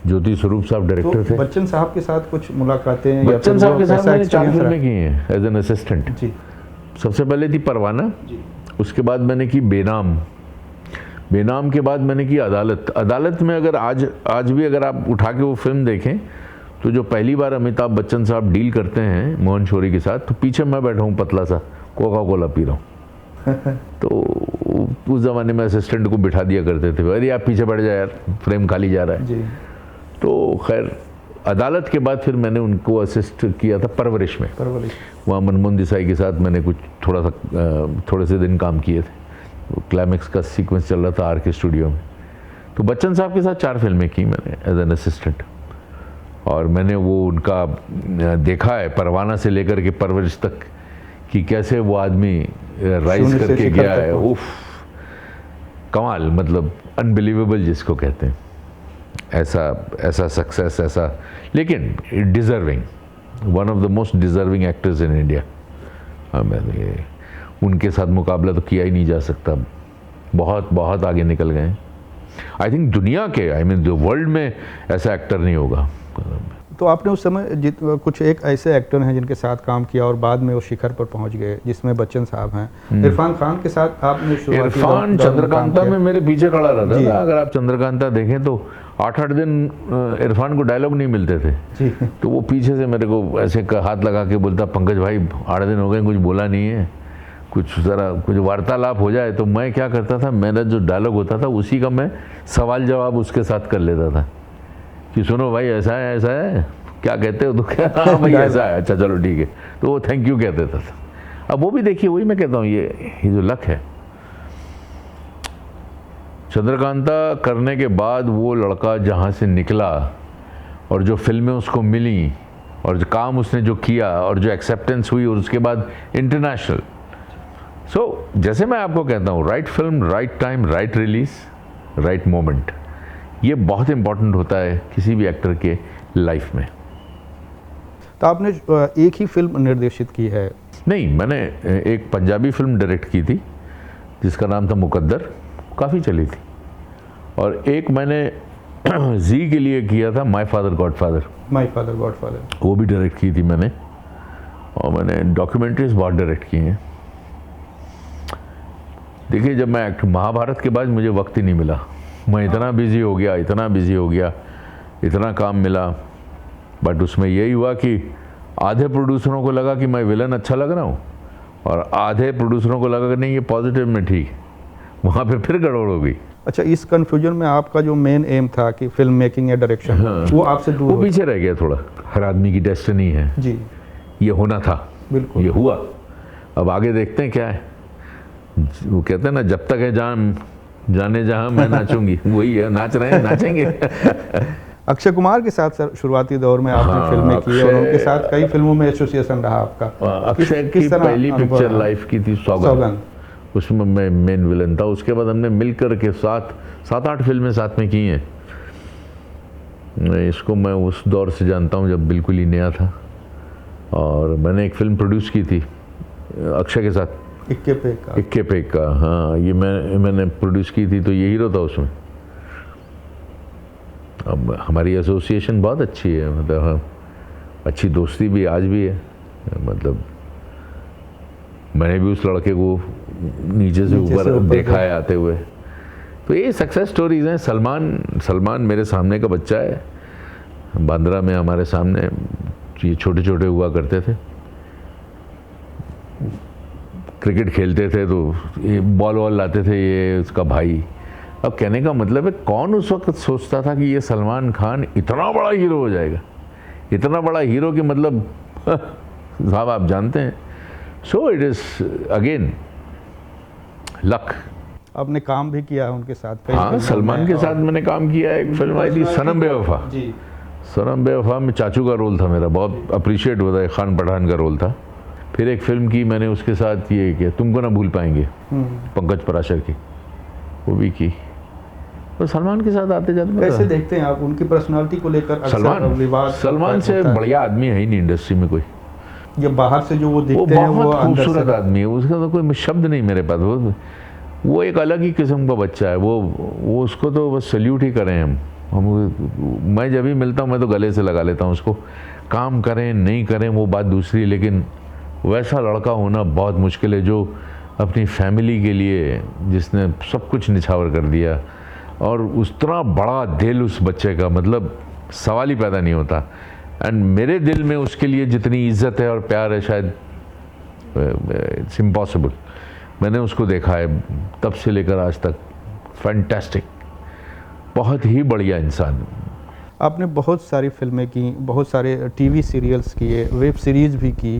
ज्योति स्वरूप साहब डायरेक्टर थे। बच्चन साहब के साथ कुछ मुलाकातें? बच्चन साहब के साथ मैंने 4 फिल्में की हैं एज एन असिस्टेंट। जी। सबसे पहले थी परवाना, उसके बाद मैंने की बेनाम, बेनाम के बाद मैंने की अदालत। अदालत में अगर आज भी अगर आप उठा के वो फिल्म देखें, तो जो पहली बार अमिताभ बच्चन साहब डील करते हैं मोहन शौरी के साथ, तो पीछे मैं बैठा हूँ पतला सा, कोका कोला पी रहा हूँ। तो उस ज़माने में असिस्टेंट को बिठा दिया करते थे, अरे आप पीछे बैठ जाए यार, फ्रेम खाली जा रहा है जी। तो खैर, अदालत के बाद फिर मैंने उनको असिस्ट किया था परवरिश में। वहाँ मनमोहन देसाई के साथ मैंने कुछ थोड़े से दिन काम किए थे। क्लाइमेक्स का सीक्वेंस चल रहा था RK स्टूडियो में। तो बच्चन साहब के साथ 4 फिल्में की मैंने एज एन असिस्टेंट, और मैंने वो उनका देखा है परवाना से लेकर के परवरिश तक, कि कैसे वो आदमी राइज करके गया है। उफ, कमाल, मतलब अनबिलीवेबल जिसको कहते हैं, ऐसा सक्सेस, ऐसा, लेकिन deserving, one of the most deserving actors in India. उनके साथ मुकाबला तो किया ही नहीं जा सकता, बहुत आगे निकल गए। आई थिंक दुनिया के, आई मीन द वर्ल्ड में ऐसा एक्टर नहीं होगा। तो आपने उस समय कुछ एक ऐसे एक्टर हैं जिनके साथ काम किया और बाद में वो शिखर पर पहुंच गए, जिसमें बच्चन साहब हैं। इरफान खान के साथ आपने शुरुआती इरफान चंद्रकांता में मेरे पीछे खड़ा रहता था। अगर आप चंद्रकांता देखें तो 8-8 दिन इरफान को डायलॉग नहीं मिलते थे जी। तो वो पीछे से मेरे को ऐसे हाथ लगा के बोलता, पंकज भाई 8 दिन हो गए कुछ बोला नहीं है। कुछ ज़रा कुछ वार्तालाप हो जाए तो मैं क्या करता था, मेरा जो डायलॉग होता था उसी का मैं सवाल जवाब उसके साथ कर लेता था कि सुनो भाई ऐसा है क्या कहते हो, तो क्या हाँ भाई ऐसा है, अच्छा चलो ठीक है, तो वो थैंक यू कह देता था। अब वो भी देखिए, वही मैं कहता हूँ, ये जो लक है। चंद्रकांता करने के बाद वो लड़का जहाँ से निकला और जो फिल्में उसको मिली और जो काम उसने जो किया और जो एक्सेप्टेंस हुई और उसके बाद इंटरनेशनल, जैसे मैं आपको कहता हूँ, right film, right time, right release, right moment, ये बहुत इंपॉर्टेंट होता है किसी भी एक्टर के लाइफ में। तो आपने एक ही फिल्म निर्देशित की है? नहीं, मैंने एक पंजाबी फिल्म डायरेक्ट की थी जिसका नाम था मुकद्दर, काफ़ी चली थी। और एक मैंने जी के लिए किया था, my father godfather. My father godfather, वो भी डायरेक्ट की थी मैंने। और मैंने डॉक्यूमेंट्रीज बहुत डायरेक्ट की हैं। देखिए, जब मैं महाभारत के बाद मुझे वक्त ही नहीं मिला, मैं इतना बिजी हो गया, इतना काम मिला। बट उसमें यही हुआ कि आधे प्रोड्यूसरों को लगा कि मैं विलन अच्छा लग रहा हूँ और आधे प्रोड्यूसरों को लगा कि नहीं ये पॉजिटिव में ठीक है। वहाँ पे फिर गड़बड़ हो गई। अच्छा, इस कन्फ्यूजन में आपका जो मेन एम था कि फिल्म मेकिंग या डायरेक्शन, हाँ, वो आपसे दूर वो पीछे रह गया थोड़ा। हर आदमी की डेस्टिनी है जी, ये होना था, बिल्कुल, ये हुआ। अब आगे देखते हैं क्या है। वो कहते हैं ना, जब तक है जान जाने जहाँ मैं नाचूंगी, वही है, नाच रहे हैं, नाचेंगे। अक्षय कुमार के साथ सर शुरुआती दौर में आपने हाँ, फिल्में की और उनके साथ कई फिल्मों में एसोसिएशन रहा आपका। अक्षय की पहली पिक्चर लाइफ की थी सौगंध, उसमें मैं मेन विलन था। उसके बाद हमने मिलकर के 7-8 फिल्में साथ में की हैं। इसको मैं उस दौर से जानता हूँ जब बिल्कुल ही नया था। और मैंने एक फिल्म प्रोड्यूस की थी अक्षय के साथ, इक्के पे का। हाँ, ये मैंने प्रोड्यूस की थी, तो ये हीरो था उसमें। अब हमारी एसोसिएशन बहुत अच्छी है, मतलब हाँ, अच्छी दोस्ती भी आज भी है। मतलब मैंने भी उस लड़के को नीचे से ऊपर देखा है आते हुए। तो ये सक्सेस स्टोरीज हैं। सलमान मेरे सामने का बच्चा है। बांद्रा में हमारे सामने ये छोटे छोटे हुआ करते थे, क्रिकेट खेलते थे, तो ये बॉल वॉल लाते थे, ये उसका भाई। अब कहने का मतलब है, कौन उस वक्त सोचता था कि ये सलमान खान इतना बड़ा हीरो हो जाएगा। इतना बड़ा हीरो कि मतलब साहब आप जानते हैं। So it is again luck. आपने काम भी किया है उनके साथ? हाँ, सलमान के साथ मैंने काम किया है। एक फिल्म आई थी सनम बेवफा। जी, सनम बेवफा में चाचू का रोल था मेरा, बहुत अप्रिशिएट हुआ था। खान पठान का रोल था। फिर एक फिल्म की मैंने उसके साथ, ये किया तुमको ना भूल पाएंगे, पंकज पराशर की, वो भी की। तो सलमान के साथ आते जाते कैसे देखते हैं आप उनकी पर्सनालिटी को लेकर? सलमान से बढ़िया आदमी है ही नहीं इंडस्ट्री में कोई। ये बाहर से जो वो दिखते हैं, वो बहुत खूबसूरत आदमी है, उसका तो कोई शब्द नहीं मेरे पास। वो एक अलग ही किस्म का बच्चा है। वो उसको तो बस सल्यूट ही करें हम। मैं जब भी मिलता हूँ मैं तो गले से लगा लेता हूँ उसको। काम करें नहीं करें वो बात दूसरी, लेकिन वैसा लड़का होना बहुत मुश्किल है जो अपनी फैमिली के लिए, जिसने सब कुछ निछावर कर दिया। और उस तरह बड़ा दिल उस बच्चे का, मतलब सवाल ही पैदा नहीं होता। एंड मेरे दिल में उसके लिए जितनी इज्जत है और प्यार है, शायद इट्स इम्पॉसिबल। मैंने उसको देखा है तब से लेकर आज तक। फैंटास्टिक, बहुत ही बढ़िया इंसान। आपने बहुत सारी फिल्में की, बहुत सारे टीवी सीरियल्स किए, वेब सीरीज़ भी की,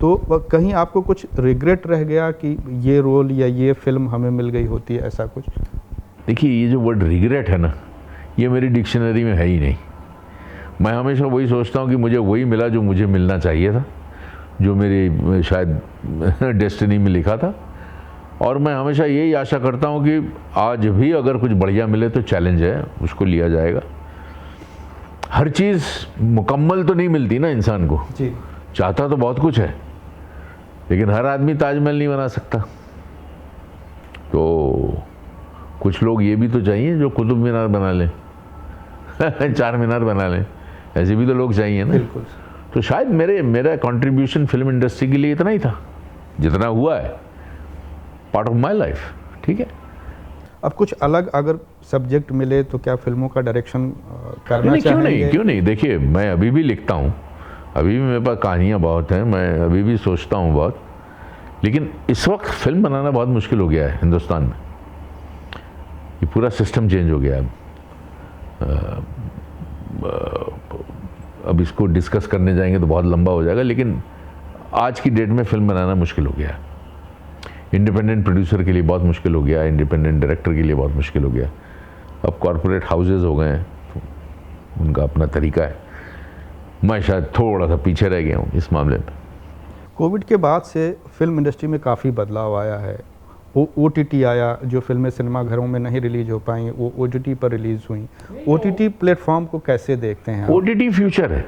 तो कहीं आपको कुछ रिग्रेट रह गया कि ये रोल या ये फिल्म हमें मिल गई होती है, ऐसा कुछ? देखिए, ये जो वर्ड रिग्रेट है ना, ये मेरी डिक्शनरी में है ही नहीं। मैं हमेशा वही सोचता हूँ कि मुझे वही मिला जो मुझे मिलना चाहिए था, जो मेरी शायद डेस्टिनी में लिखा था। और मैं हमेशा यही आशा करता हूँ कि आज भी अगर कुछ बढ़िया मिले तो चैलेंज है, उसको लिया जाएगा। हर चीज़ मुकम्मल तो नहीं मिलती ना इंसान को जी। चाहता तो बहुत कुछ है, लेकिन हर आदमी ताजमहल नहीं बना सकता। तो कुछ लोग ये भी तो चाहिए जो कुतुब मीनार बना लें, 4 मीनार बना लें, ऐसे भी तो लोग चाहिए ना। बिल्कुल। तो शायद मेरा कंट्रीब्यूशन फिल्म इंडस्ट्री के लिए इतना ही था जितना हुआ है, पार्ट ऑफ माई लाइफ। ठीक है। अब कुछ अलग अगर सब्जेक्ट मिले तो क्या फिल्मों का डायरेक्शन करना चाहेंगे? क्यों नहीं। देखिए, मैं अभी भी लिखता हूँ, अभी भी मेरे पास कहानियाँ बहुत हैं, मैं अभी भी सोचता हूँ बहुत। लेकिन इस वक्त फिल्म बनाना बहुत मुश्किल हो गया है हिंदुस्तान में। ये पूरा सिस्टम चेंज हो गया है। अब इसको डिस्कस करने जाएंगे तो बहुत लंबा हो जाएगा, लेकिन आज की डेट में फिल्म बनाना मुश्किल हो गया है। इंडिपेंडेंट प्रोड्यूसर के लिए बहुत मुश्किल हो गया, इंडिपेंडेंट डायरेक्टर के लिए बहुत मुश्किल हो गया। अब कॉरपोरेट हाउसेज हो गए हैं, तो उनका अपना तरीका है। मैं शायद थोड़ा सा पीछे रह गया हूँ इस मामले में। कोविड के बाद से फिल्म इंडस्ट्री में काफ़ी बदलाव आया है। OTT आया, जो फिल्में सिनेमा घरों में नहीं रिलीज हो पाई वो OTT पर रिलीज हुई। OTT प्लेटफॉर्म को कैसे देखते हैं आप? OTT फ्यूचर है,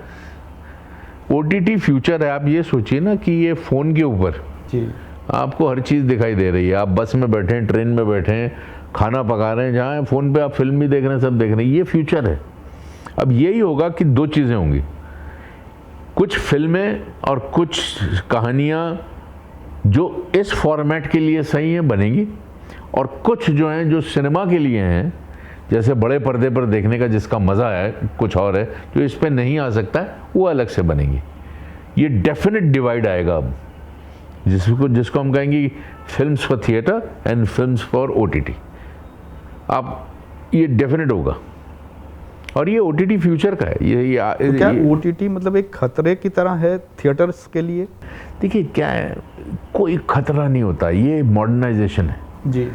OTT फ्यूचर है। आप ये सोचिए ना कि ये फ़ोन के ऊपर जी आपको हर चीज़ दिखाई दे रही है। आप बस में बैठे हैं, ट्रेन में बैठे हैं, खाना पका रहे हैं, जहाँ फ़ोन पे आप फिल्म भी देख रहे हैं, सब देख रहे हैं। ये फ्यूचर है। अब यही होगा कि दो चीज़ें होंगी, कुछ फिल्में और कुछ कहानियाँ जो इस फॉर्मेट के लिए सही हैं बनेंगी, और कुछ जो हैं जो सिनेमा के लिए हैं, जैसे बड़े पर्दे पर देखने का जिसका मज़ा है कुछ और है, जो इस पे नहीं आ सकता है, वो अलग से बनेंगी। ये डेफिनेट डिवाइड आएगा अब, जिसको हम कहेंगे films for theatre and films for OTT। आप ये डेफिनेट होगा, और ये OTT फ्यूचर का है। तो क्या OTT मतलब एक खतरे की तरह है थिएटर्स के लिए? देखिए क्या है, कोई खतरा नहीं होता, ये मॉडर्नाइजेशन है जी।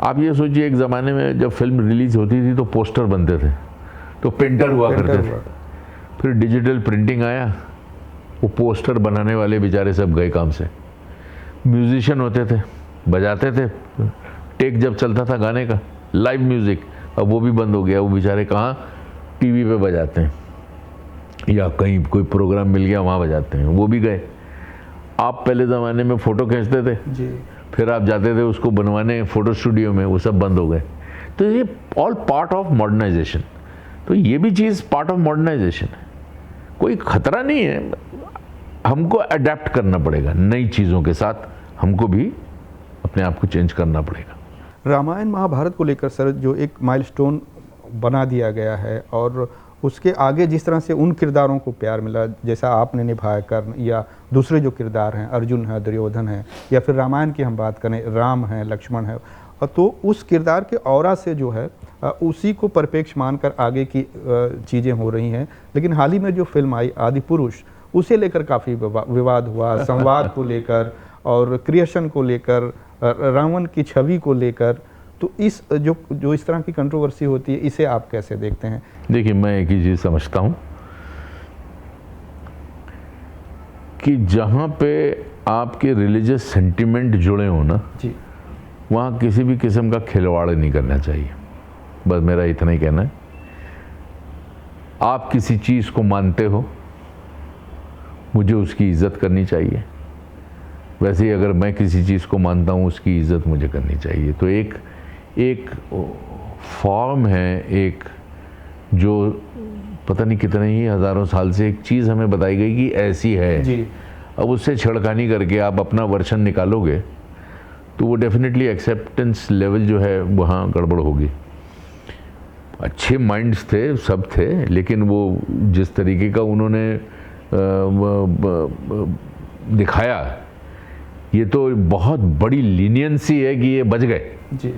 आप ये सोचिए, एक ज़माने में जब फिल्म रिलीज होती थी तो पोस्टर बनते थे, तो प्रिंटर हुआ करते थे। फिर डिजिटल प्रिंटिंग आया, वो पोस्टर बनाने वाले बेचारे सब गए काम से। म्यूजिशियन होते थे, बजाते थे, टेक जब चलता था गाने का, लाइव म्यूज़िक, अब वो भी बंद हो गया। वो बेचारे कहाँ टीवी पे बजाते हैं, या कहीं कोई प्रोग्राम मिल गया वहाँ बजाते हैं, वो भी गए। आप पहले ज़माने में फ़ोटो खींचते थे जी, फिर आप जाते थे उसको बनवाने फ़ोटो स्टूडियो में, वो सब बंद हो गए। तो ये ऑल पार्ट ऑफ मॉडर्नाइजेशन। तो ये भी चीज़ पार्ट ऑफ मॉडर्नाइजेशन है, कोई ख़तरा नहीं है। हमको अडेप्ट करना पड़ेगा नई चीज़ों के साथ, हमको भी अपने आप को चेंज करना पड़ेगा। रामायण महाभारत को लेकर सर जो एक माइलस्टोन बना दिया गया है, और उसके आगे जिस तरह से उन किरदारों को प्यार मिला, जैसा आपने निभाया कर्ण, या दूसरे जो किरदार हैं, अर्जुन है, दुर्योधन है, या फिर रामायण की हम बात करें, राम है, लक्ष्मण है, तो उस किरदार के औरा से जो है उसी को परिपेक्ष मानकर आगे की चीज़ें हो रही हैं। लेकिन हाल ही में जो फिल्म आई आदिपुरुष, उसे लेकर काफ़ी विवाद हुआ, संवाद को लेकर और क्रिएशन को लेकर, रावण की छवि को लेकर। तो इस जो इस तरह की कंट्रोवर्सी होती है, इसे आप कैसे देखते हैं? देखिए, मैं एक ही चीज़ समझता हूँ कि जहाँ पे आपके रिलीजियस सेंटिमेंट जुड़े हो ना जी, वहाँ किसी भी किस्म का खिलवाड़ नहीं करना चाहिए। बस मेरा इतना ही कहना है। आप किसी चीज़ को मानते हो, मुझे उसकी इज़्ज़त करनी चाहिए। वैसे ही अगर मैं किसी चीज़ को मानता हूँ, उसकी इज़्ज़त मुझे करनी चाहिए। तो एक फॉर्म है, एक जो पता नहीं कितने ही हज़ारों साल से एक चीज़ हमें बताई गई कि ऐसी है जी। अब उससे छेड़खानी करके आप अपना वर्शन निकालोगे तो वो डेफिनेटली एक्सेप्टेंस लेवल जो है वहाँ गड़बड़ होगी। अच्छे माइंड्स थे, सब थे, लेकिन वो जिस तरीके का उन्होंने दिखाया, ये तो बहुत बड़ी लीनियंसी है कि ये बच गए जी।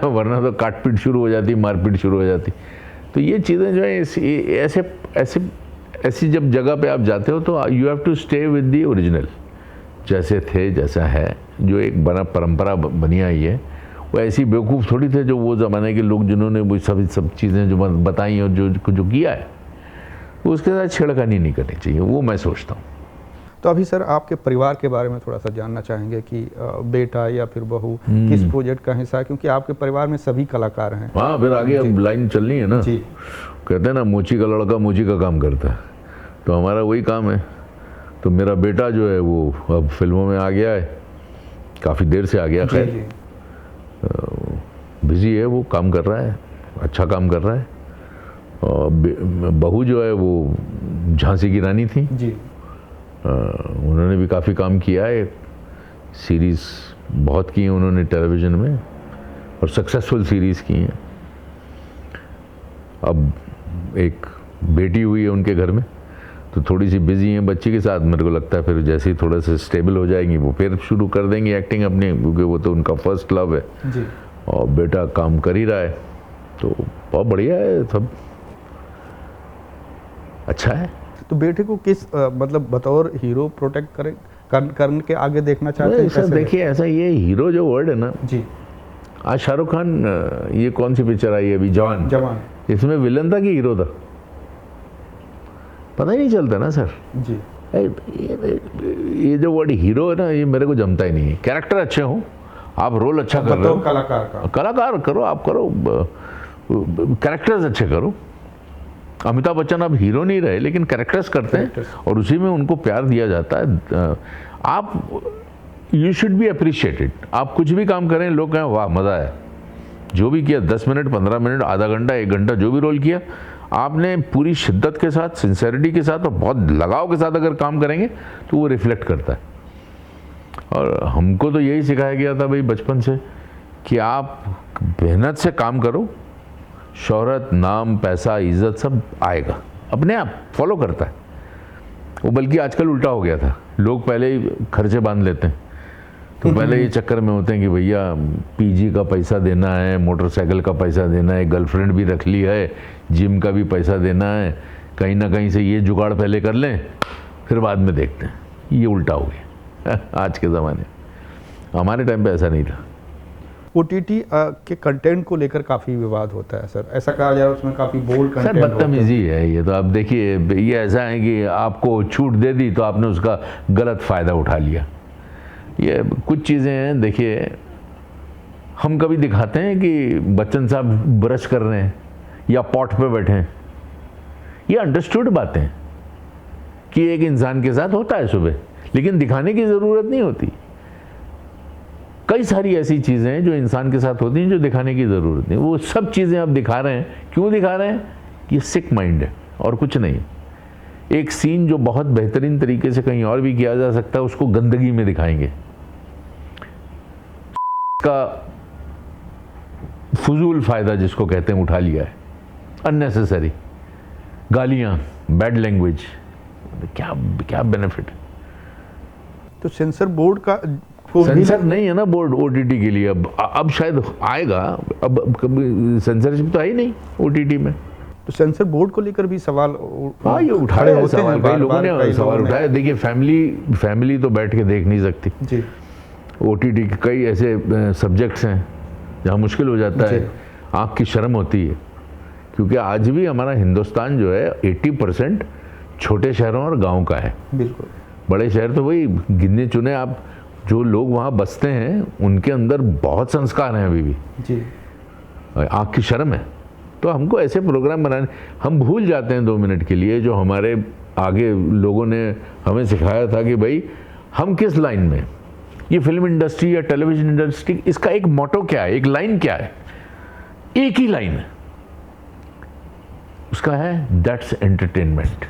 वरना तो काटपीट शुरू हो जाती, मारपीट शुरू हो जाती। तो ये चीज़ें जो है ऐसी जब जगह पे आप जाते हो तो you have to stay with the original, जैसे थे, जैसा है, जो एक बना परंपरा बनी आई है। वो ऐसी बेवकूफ़ थोड़ी थे जो वो ज़माने के लोग जिन्होंने वो सब चीज़ें जो बताई और जो किया है, वो उसके साथ छेड़खानी नहीं करनी चाहिए, वो मैं सोचता हूँ। तो अभी सर आपके परिवार के बारे में थोड़ा सा जानना चाहेंगे कि बेटा या फिर बहू किस प्रोजेक्ट का हिस्सा है, क्योंकि आपके परिवार में सभी कलाकार हैं। हाँ, फिर आगे अब लाइन चलनी है ना जी। कहते हैं ना, मोची का लड़का मोची का काम करता है, तो हमारा वही काम है। तो मेरा बेटा जो है वो अब फिल्मों में आ गया है, काफ़ी देर से आ गया, खैर बिजी है, वो काम कर रहा है, अच्छा काम कर रहा है। और बहू जो है वो झांसी की रानी थी जी। उन्होंने भी काफ़ी काम किया है, सीरीज़ बहुत की हैं उन्होंने टेलीविज़न में, और सक्सेसफुल सीरीज़ की हैं। अब एक बेटी हुई है उनके घर में, तो थोड़ी सी बिजी हैं बच्ची के साथ, मेरे को लगता है फिर जैसे ही थोड़ा सा स्टेबल हो जाएंगी वो फिर शुरू कर देंगी एक्टिंग अपनी, क्योंकि वो तो उनका फर्स्ट लव है जी। और बेटा काम कर ही रहा है, तो बहुत बढ़िया है, सब अच्छा है। तो बेटे को किस मतलब बतौर हीरो प्रोटेक्ट करने के आगे देखना चाहते हैं? सर देखिए ऐसा, ये हीरो जो वर्ड है ना जी, आज शाहरुख खान, ये कौन सी पिक्चर आई है अभी, जवान, इसमें विलन था कि हीरो था, पता ही नहीं चलता ना सर। जी, ये जो वर्ड हीरो है ना, ये मेरे को जमता ही नहीं है। कैरेक्टर अच्छे हों, आप रोल अच्छा कर रहे हो, कलाकार करो, आप करो, कैरेक्टर्स अच्छे करो। अमिताभ बच्चन अब हीरो नहीं रहे लेकिन कैरेक्टर्स करते हैं और उसी में उनको प्यार दिया जाता है। आप यू शुड बी अप्रिशिएटेड। आप कुछ भी काम करें, लोग कहें वाह मज़ा है, जो भी किया 10 मिनट 15 मिनट आधा घंटा 1 घंटा जो भी रोल किया आपने पूरी शिद्दत के साथ, सिंसेरिटी के साथ और बहुत लगाव के साथ अगर काम करेंगे तो वो रिफ्लेक्ट करता है। और हमको तो यही सिखाया गया था भाई बचपन से कि आप मेहनत से काम करो, शोहरत, नाम, पैसा, इज्जत सब आएगा अपने आप, फॉलो करता है वो। बल्कि आजकल उल्टा हो गया था, लोग पहले ही खर्चे बांध लेते हैं, तो पहले ये चक्कर में होते हैं कि भैया पीजी का पैसा देना है, मोटरसाइकिल का पैसा देना है, गर्लफ्रेंड भी रख ली है, जिम का भी पैसा देना है, कहीं ना कहीं से ये जुगाड़ पहले कर लें फिर बाद में देखते हैं। ये उल्टा हो गया आज के ज़माने। हमारे टाइम पे ऐसा नहीं था। OTT के कंटेंट को लेकर काफ़ी विवाद होता है सर, ऐसा कहा जा रहा है उसमें काफ़ी बोल्ड कंटेंट सर बदतमीजी है ये तो। आप देखिए ये ऐसा है कि आपको छूट दे दी तो आपने उसका गलत फ़ायदा उठा लिया। ये कुछ चीज़ें हैं, देखिए हम कभी दिखाते हैं कि बच्चन साहब ब्रश कर रहे हैं या पॉट पे बैठे हैं, ये अंडरस्टूड बातें हैं कि एक इंसान के साथ होता है सुबह, लेकिन दिखाने की ज़रूरत नहीं होती। कई सारी ऐसी चीज़ें हैं जो इंसान के साथ होती हैं जो दिखाने की ज़रूरत नहीं, वो सब चीज़ें आप दिखा रहे हैं। क्यों दिखा रहे हैं? ये सिक माइंड है और कुछ नहीं। एक सीन जो बहुत बेहतरीन तरीके से कहीं और भी किया जा सकता है उसको गंदगी में दिखाएंगे, का फजूल फ़ायदा जिसको कहते हैं उठा लिया है, अननेसेसरी गालियाँ, बैड लैंग्वेज, क्या क्या बेनिफिट। तो सेंसर बोर्ड का सेंसर नहीं है ना बोर्ड OTT के लिए, अब शायद आएगा, अब कभी सेंसरशिप तो आई नहीं OTT में। तो सेंसर बोर्ड को लेकर भी सवाल ये उठाए होते हैं, कई लोगों ने सवाल उठाया। देखिए फैमिली तो बैठ के देख नहीं सकती जी। OTT के कई ऐसे सब्जेक्ट्स हैं जहाँ मुश्किल हो जाता है, आँख की शर्म होती है, क्योंकि आज भी हमारा हिंदुस्तान जो है 80% छोटे शहरों और गाँव का है। बिल्कुल। बड़े शहर तो वही गिने चुने, आप जो लोग वहाँ बसते हैं उनके अंदर बहुत संस्कार हैं अभी भी जी, आँख की शर्म है। तो हमको ऐसे प्रोग्राम बनाने, हम भूल जाते हैं 2 मिनट के लिए जो हमारे आगे लोगों ने हमें सिखाया था कि भाई हम किस लाइन में, ये फिल्म इंडस्ट्री या टेलीविज़न इंडस्ट्री, इसका एक मोटो क्या है, एक लाइन क्या है, एक ही लाइन है, उसका है दैट्स एंटरटेनमेंट।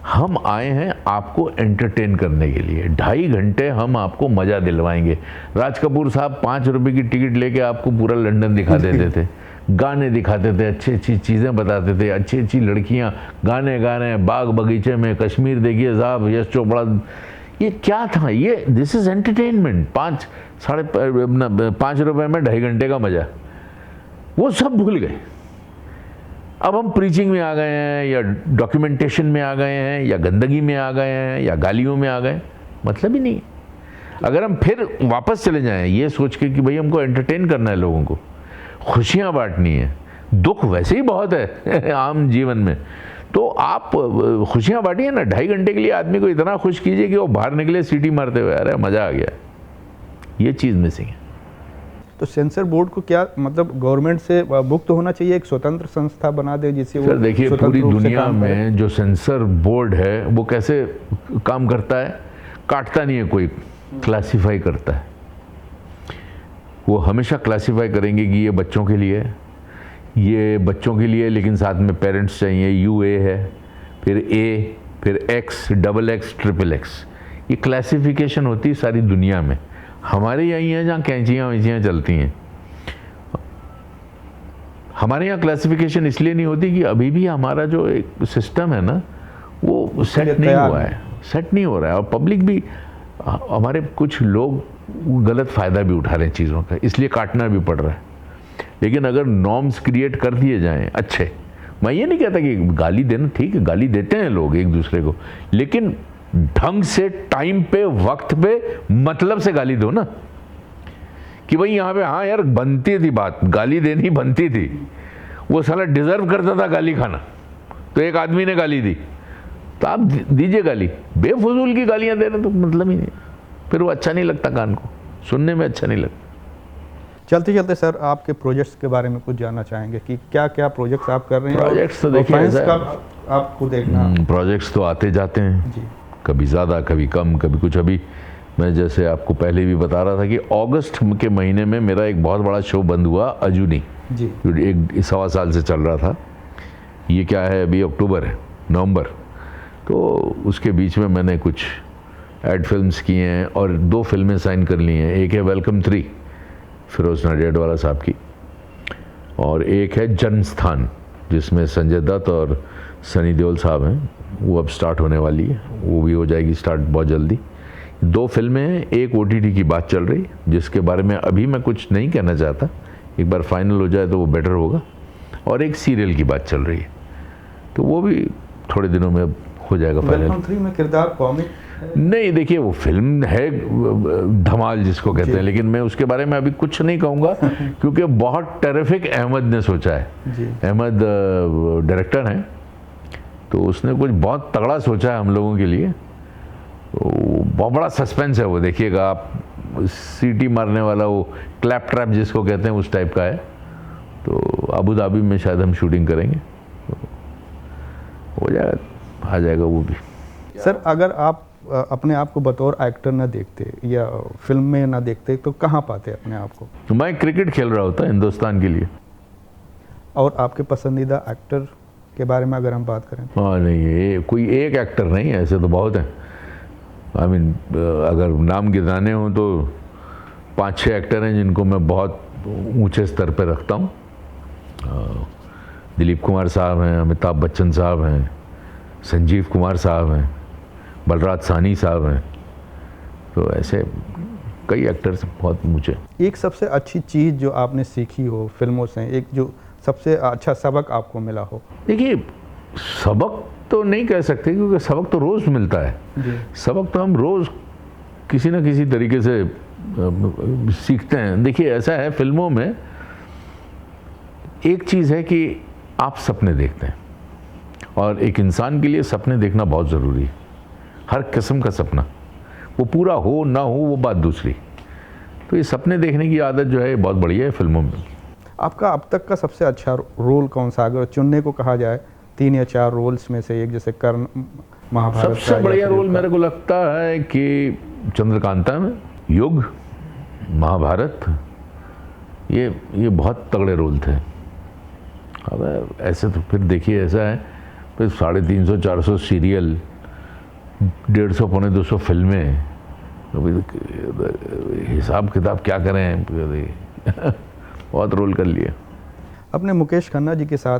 हम आए हैं आपको एंटरटेन करने के लिए, 2.5 घंटे हम आपको मज़ा दिलवाएंगे। राज कपूर साहब 5 रुपए की टिकट लेके आपको पूरा लंदन दिखा देते थे, गाने दिखाते थे, अच्छी अच्छी चीज़ें बताते थे, अच्छी अच्छी लड़कियां गाने गा रहे हैं बाग बगीचे में, कश्मीर देखिए साहब, यश चोपड़ा, ये क्या था, ये दिस इज़ एंटरटेनमेंट। 5 रुपए में 2.5 घंटे का मज़ा, वो सब भूल गए। अब हम प्रीचिंग में आ गए हैं या डॉक्यूमेंटेशन में आ गए हैं या गंदगी में आ गए हैं या गालियों में आ गए, मतलब ही नहीं। अगर हम फिर वापस चले जाएं ये सोच के कि भाई हमको एंटरटेन करना है, लोगों को खुशियां बांटनी है, दुख वैसे ही बहुत है आम जीवन में, तो आप खुशियां बांटिए ना। 2.5 घंटे के लिए आदमी को इतना खुश कीजिए कि वो बाहर निकले सीटी मारते हुए, अरे मज़ा आ गया। ये चीज़ मिसिंग है। तो सेंसर बोर्ड को क्या मतलब गवर्नमेंट से मुक्त होना चाहिए, एक स्वतंत्र संस्था बना दे जिससे वो, देखिए पूरी दुनिया में जो सेंसर बोर्ड है वो कैसे काम करता है, काटता नहीं है कोई, क्लासिफाई करता है। वो हमेशा क्लासिफाई करेंगे कि ये बच्चों के लिए, ये बच्चों के लिए, लेकिन साथ में पेरेंट्स चाहिए, UA है, फिर A, फिर X, XX, XXX, ये क्लासिफिकेशन होती है सारी दुनिया में। हमारे यहीं है जहाँ कैंचियाँ वैंचियाँ चलती हैं। हमारे यहाँ क्लासिफिकेशन इसलिए नहीं होती कि अभी भी हमारा जो एक सिस्टम है ना वो सेट नहीं हुआ है, सेट नहीं हो रहा है। और पब्लिक भी, हमारे कुछ लोग गलत फ़ायदा भी उठा रहे हैं चीज़ों का, इसलिए काटना भी पड़ रहा है। लेकिन अगर नॉर्म्स क्रिएट कर दिए जाएं अच्छे, मैं ये नहीं कहता कि गाली देना ठीक है, गाली देते हैं लोग एक दूसरे को, लेकिन ढंग से, टाइम पे, वक्त पे, मतलब से गाली दो ना, कि भाई यहाँ पे हाँ यार बनती थी बात, गाली देनी बनती थी, वो साला डिजर्व करता था गाली खाना, तो एक आदमी ने गाली दी तो आप दीजिए गाली। बेफजूल की गालियाँ दे रहे तो मतलब ही नहीं, फिर वो अच्छा नहीं लगता, कान को सुनने में अच्छा नहीं लगता। चलते चलते सर आपके प्रोजेक्ट्स के बारे में कुछ जानना चाहेंगे कि क्या क्या प्रोजेक्ट्स आप कर रहे हैं। प्रोजेक्ट्स तो देखिए फैंस का आपको देखना, प्रोजेक्ट्स तो आते जाते हैं जी, कभी ज़्यादा कभी कम कभी कुछ। अभी मैं जैसे आपको पहले भी बता रहा था कि अगस्त के महीने में मेरा एक बहुत बड़ा शो बंद हुआ, अजूनी जी, एक 1.25 साल से चल रहा था। ये क्या है, अभी अक्टूबर है, नवंबर, तो उसके बीच में मैंने कुछ एड फिल्म्स की हैं और 2 फिल्में साइन कर ली हैं। एक है वेलकम 3 फिरोज नडियाडवाला साहब की, और एक है जनस्थान जिसमें संजय दत्त और सनी देओल साहब हैं, वो अब स्टार्ट होने वाली है, वो भी हो जाएगी स्टार्ट बहुत जल्दी। 2 फिल्में हैं, एक OTT की बात चल रही जिसके बारे में अभी मैं कुछ नहीं कहना चाहता, एक बार फाइनल हो जाए तो वो बेटर होगा, और एक सीरियल की बात चल रही है, तो वो भी थोड़े दिनों में अब हो जाएगा फाइनल। वेलकम 3 में किरदार कॉमिक नहीं, देखिए वो फिल्म है धमाल जिसको कहते हैं, लेकिन मैं उसके बारे में अभी कुछ नहीं कहूँगा क्योंकि बहुत टेरिफिक अहमद ने सोचा है। अहमद डायरेक्टर हैं, तो उसने कुछ बहुत तगड़ा सोचा है हम लोगों के लिए, तो बहुत बड़ा सस्पेंस है वो, देखिएगा आप, सीटी मारने वाला, वो क्लैप ट्रैप जिसको कहते हैं उस टाइप का है। तो अबू धाबी में शायद हम शूटिंग करेंगे, तो हो जाएगा, आ जाएगा वो भी। सर अगर आप अपने आप को बतौर एक्टर ना देखते या फिल्म में ना देखते तो कहाँ पाते अपने आप को? तो मैं क्रिकेट खेल रहा होता हिंदुस्तान के लिए। और आपके पसंदीदा एक्टर के बारे में अगर हम बात करें? हाँ नहीं, ये कोई एक एक्टर नहीं है, ऐसे तो बहुत हैं। आई मीन अगर नाम गिनाने हो तो 5-6 एक्टर हैं जिनको मैं बहुत ऊंचे स्तर पे रखता हूँ। दिलीप कुमार साहब हैं, अमिताभ बच्चन साहब हैं, संजीव कुमार साहब हैं, बलराज साहनी साहब हैं, तो ऐसे कई एक्टर्स बहुत ऊंचे। एक सबसे अच्छी चीज़ जो आपने सीखी हो फिल्मों से, एक जो सबसे अच्छा सबक आपको मिला हो? देखिए, सबक तो नहीं कह सकते क्योंकि सबक तो रोज़ मिलता है। सबक तो हम रोज़ किसी न किसी तरीके से सीखते हैं। देखिए ऐसा है, फिल्मों में एक चीज़ है कि आप सपने देखते हैं, और एक इंसान के लिए सपने देखना बहुत ज़रूरी है, हर किस्म का सपना, वो पूरा हो ना हो वो बात दूसरी। तो ये सपने देखने की आदत जो है बहुत बढ़िया है फिल्मों में। आपका अब तक का सबसे अच्छा रोल कौन सा, अगर चुनने को कहा जाए 3 या 4 रोल्स में से एक, जैसे कर्ण, महाभारत? सबसे बढ़िया रोल मेरे को लगता है कि चंद्रकांता में, युग, महाभारत, ये बहुत तगड़े रोल थे। अब ऐसे तो फिर देखिए ऐसा है, फिर 350-400 सीरियल, 150-200 फिल्में, हिसाब किताब क्या करें, बहुत रोल कर लिए। अपने मुकेश खन्ना जी के साथ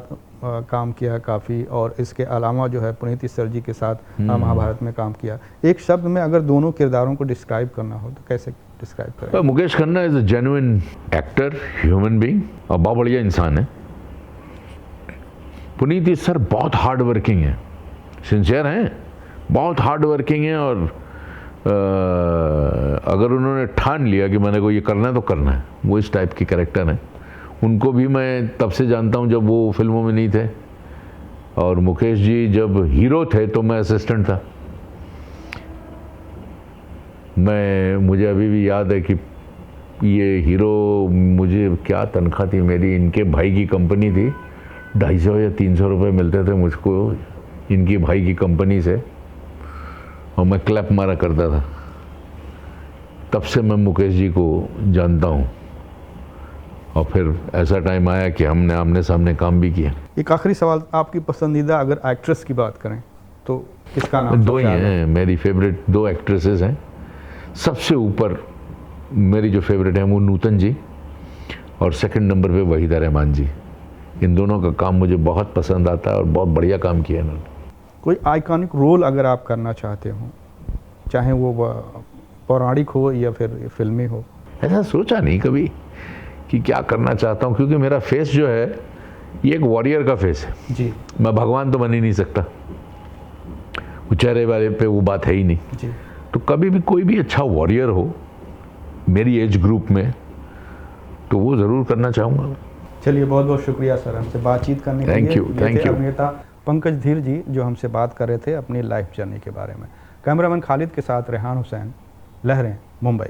काम किया काफ़ी, और इसके अलावा जो है पुनीत सर जी के साथ महाभारत में काम किया। एक शब्द में अगर दोनों किरदारों को डिस्क्राइब करना हो तो कैसे डिस्क्राइब करें? Mukesh Khanna is a genuine actor, human being, और बहुत बढ़िया इंसान है। पुनीत सर बहुत हार्ड वर्किंग है, सिंसियर हैं, बहुत हार्ड वर्किंग है, और अगर उन्होंने ठान लिया कि मैंने को ये करना है तो करना है, वो इस टाइप के कैरेक्टर हैं। उनको भी मैं तब से जानता हूँ जब वो फिल्मों में नहीं थे, और मुकेश जी जब हीरो थे तो मैं असिस्टेंट था। मुझे अभी भी याद है कि ये हीरो, मुझे क्या तनख्वाह थी मेरी, इनके भाई की कंपनी थी, 250 या 300 रुपये मिलते थे मुझको इनकी भाई की कंपनी से, और मैं क्लैप मारा करता था। तब से मैं मुकेश जी को जानता हूँ, और फिर ऐसा टाइम आया कि हमने आमने सामने काम भी किया। एक आखिरी सवाल, आपकी पसंदीदा अगर एक्ट्रेस की बात करें तो किसका नाम? 2 ही हैं मेरी फेवरेट, 2 एक्ट्रेसेस हैं। सबसे ऊपर मेरी जो फेवरेट है वो नूतन जी, और सेकंड नंबर पे वहीदा रहमान जी। इन दोनों का काम मुझे बहुत पसंद आता है, और बहुत बढ़िया काम किया इन्होंने। कोई आइकॉनिक रोल अगर आप करना चाहते हो, चाहे वो पौराणिक हो या फिर फिल्मी हो? ऐसा सोचा नहीं कभी कि क्या करना चाहता हूँ, क्योंकि मेरा फेस जो है ये एक वॉरियर का फेस है जी मैं भगवान तो बन ही नहीं सकता, वो चेहरे वाले पे वो बात है ही नहीं। जी। तो कभी भी कोई भी अच्छा वॉरियर हो मेरी एज ग्रुप में तो वो ज़रूर करना चाहूँगा। चलिए, बहुत बहुत शुक्रिया सर हमसे बातचीत करने के लिए। Thank you. अभिनेता पंकज धीर जी जो हमसे बात कर रहे थे अपनी लाइफ जर्नी के बारे में। कैमरामैन खालिद के साथ रेहान हुसैन, लहरें, मुंबई।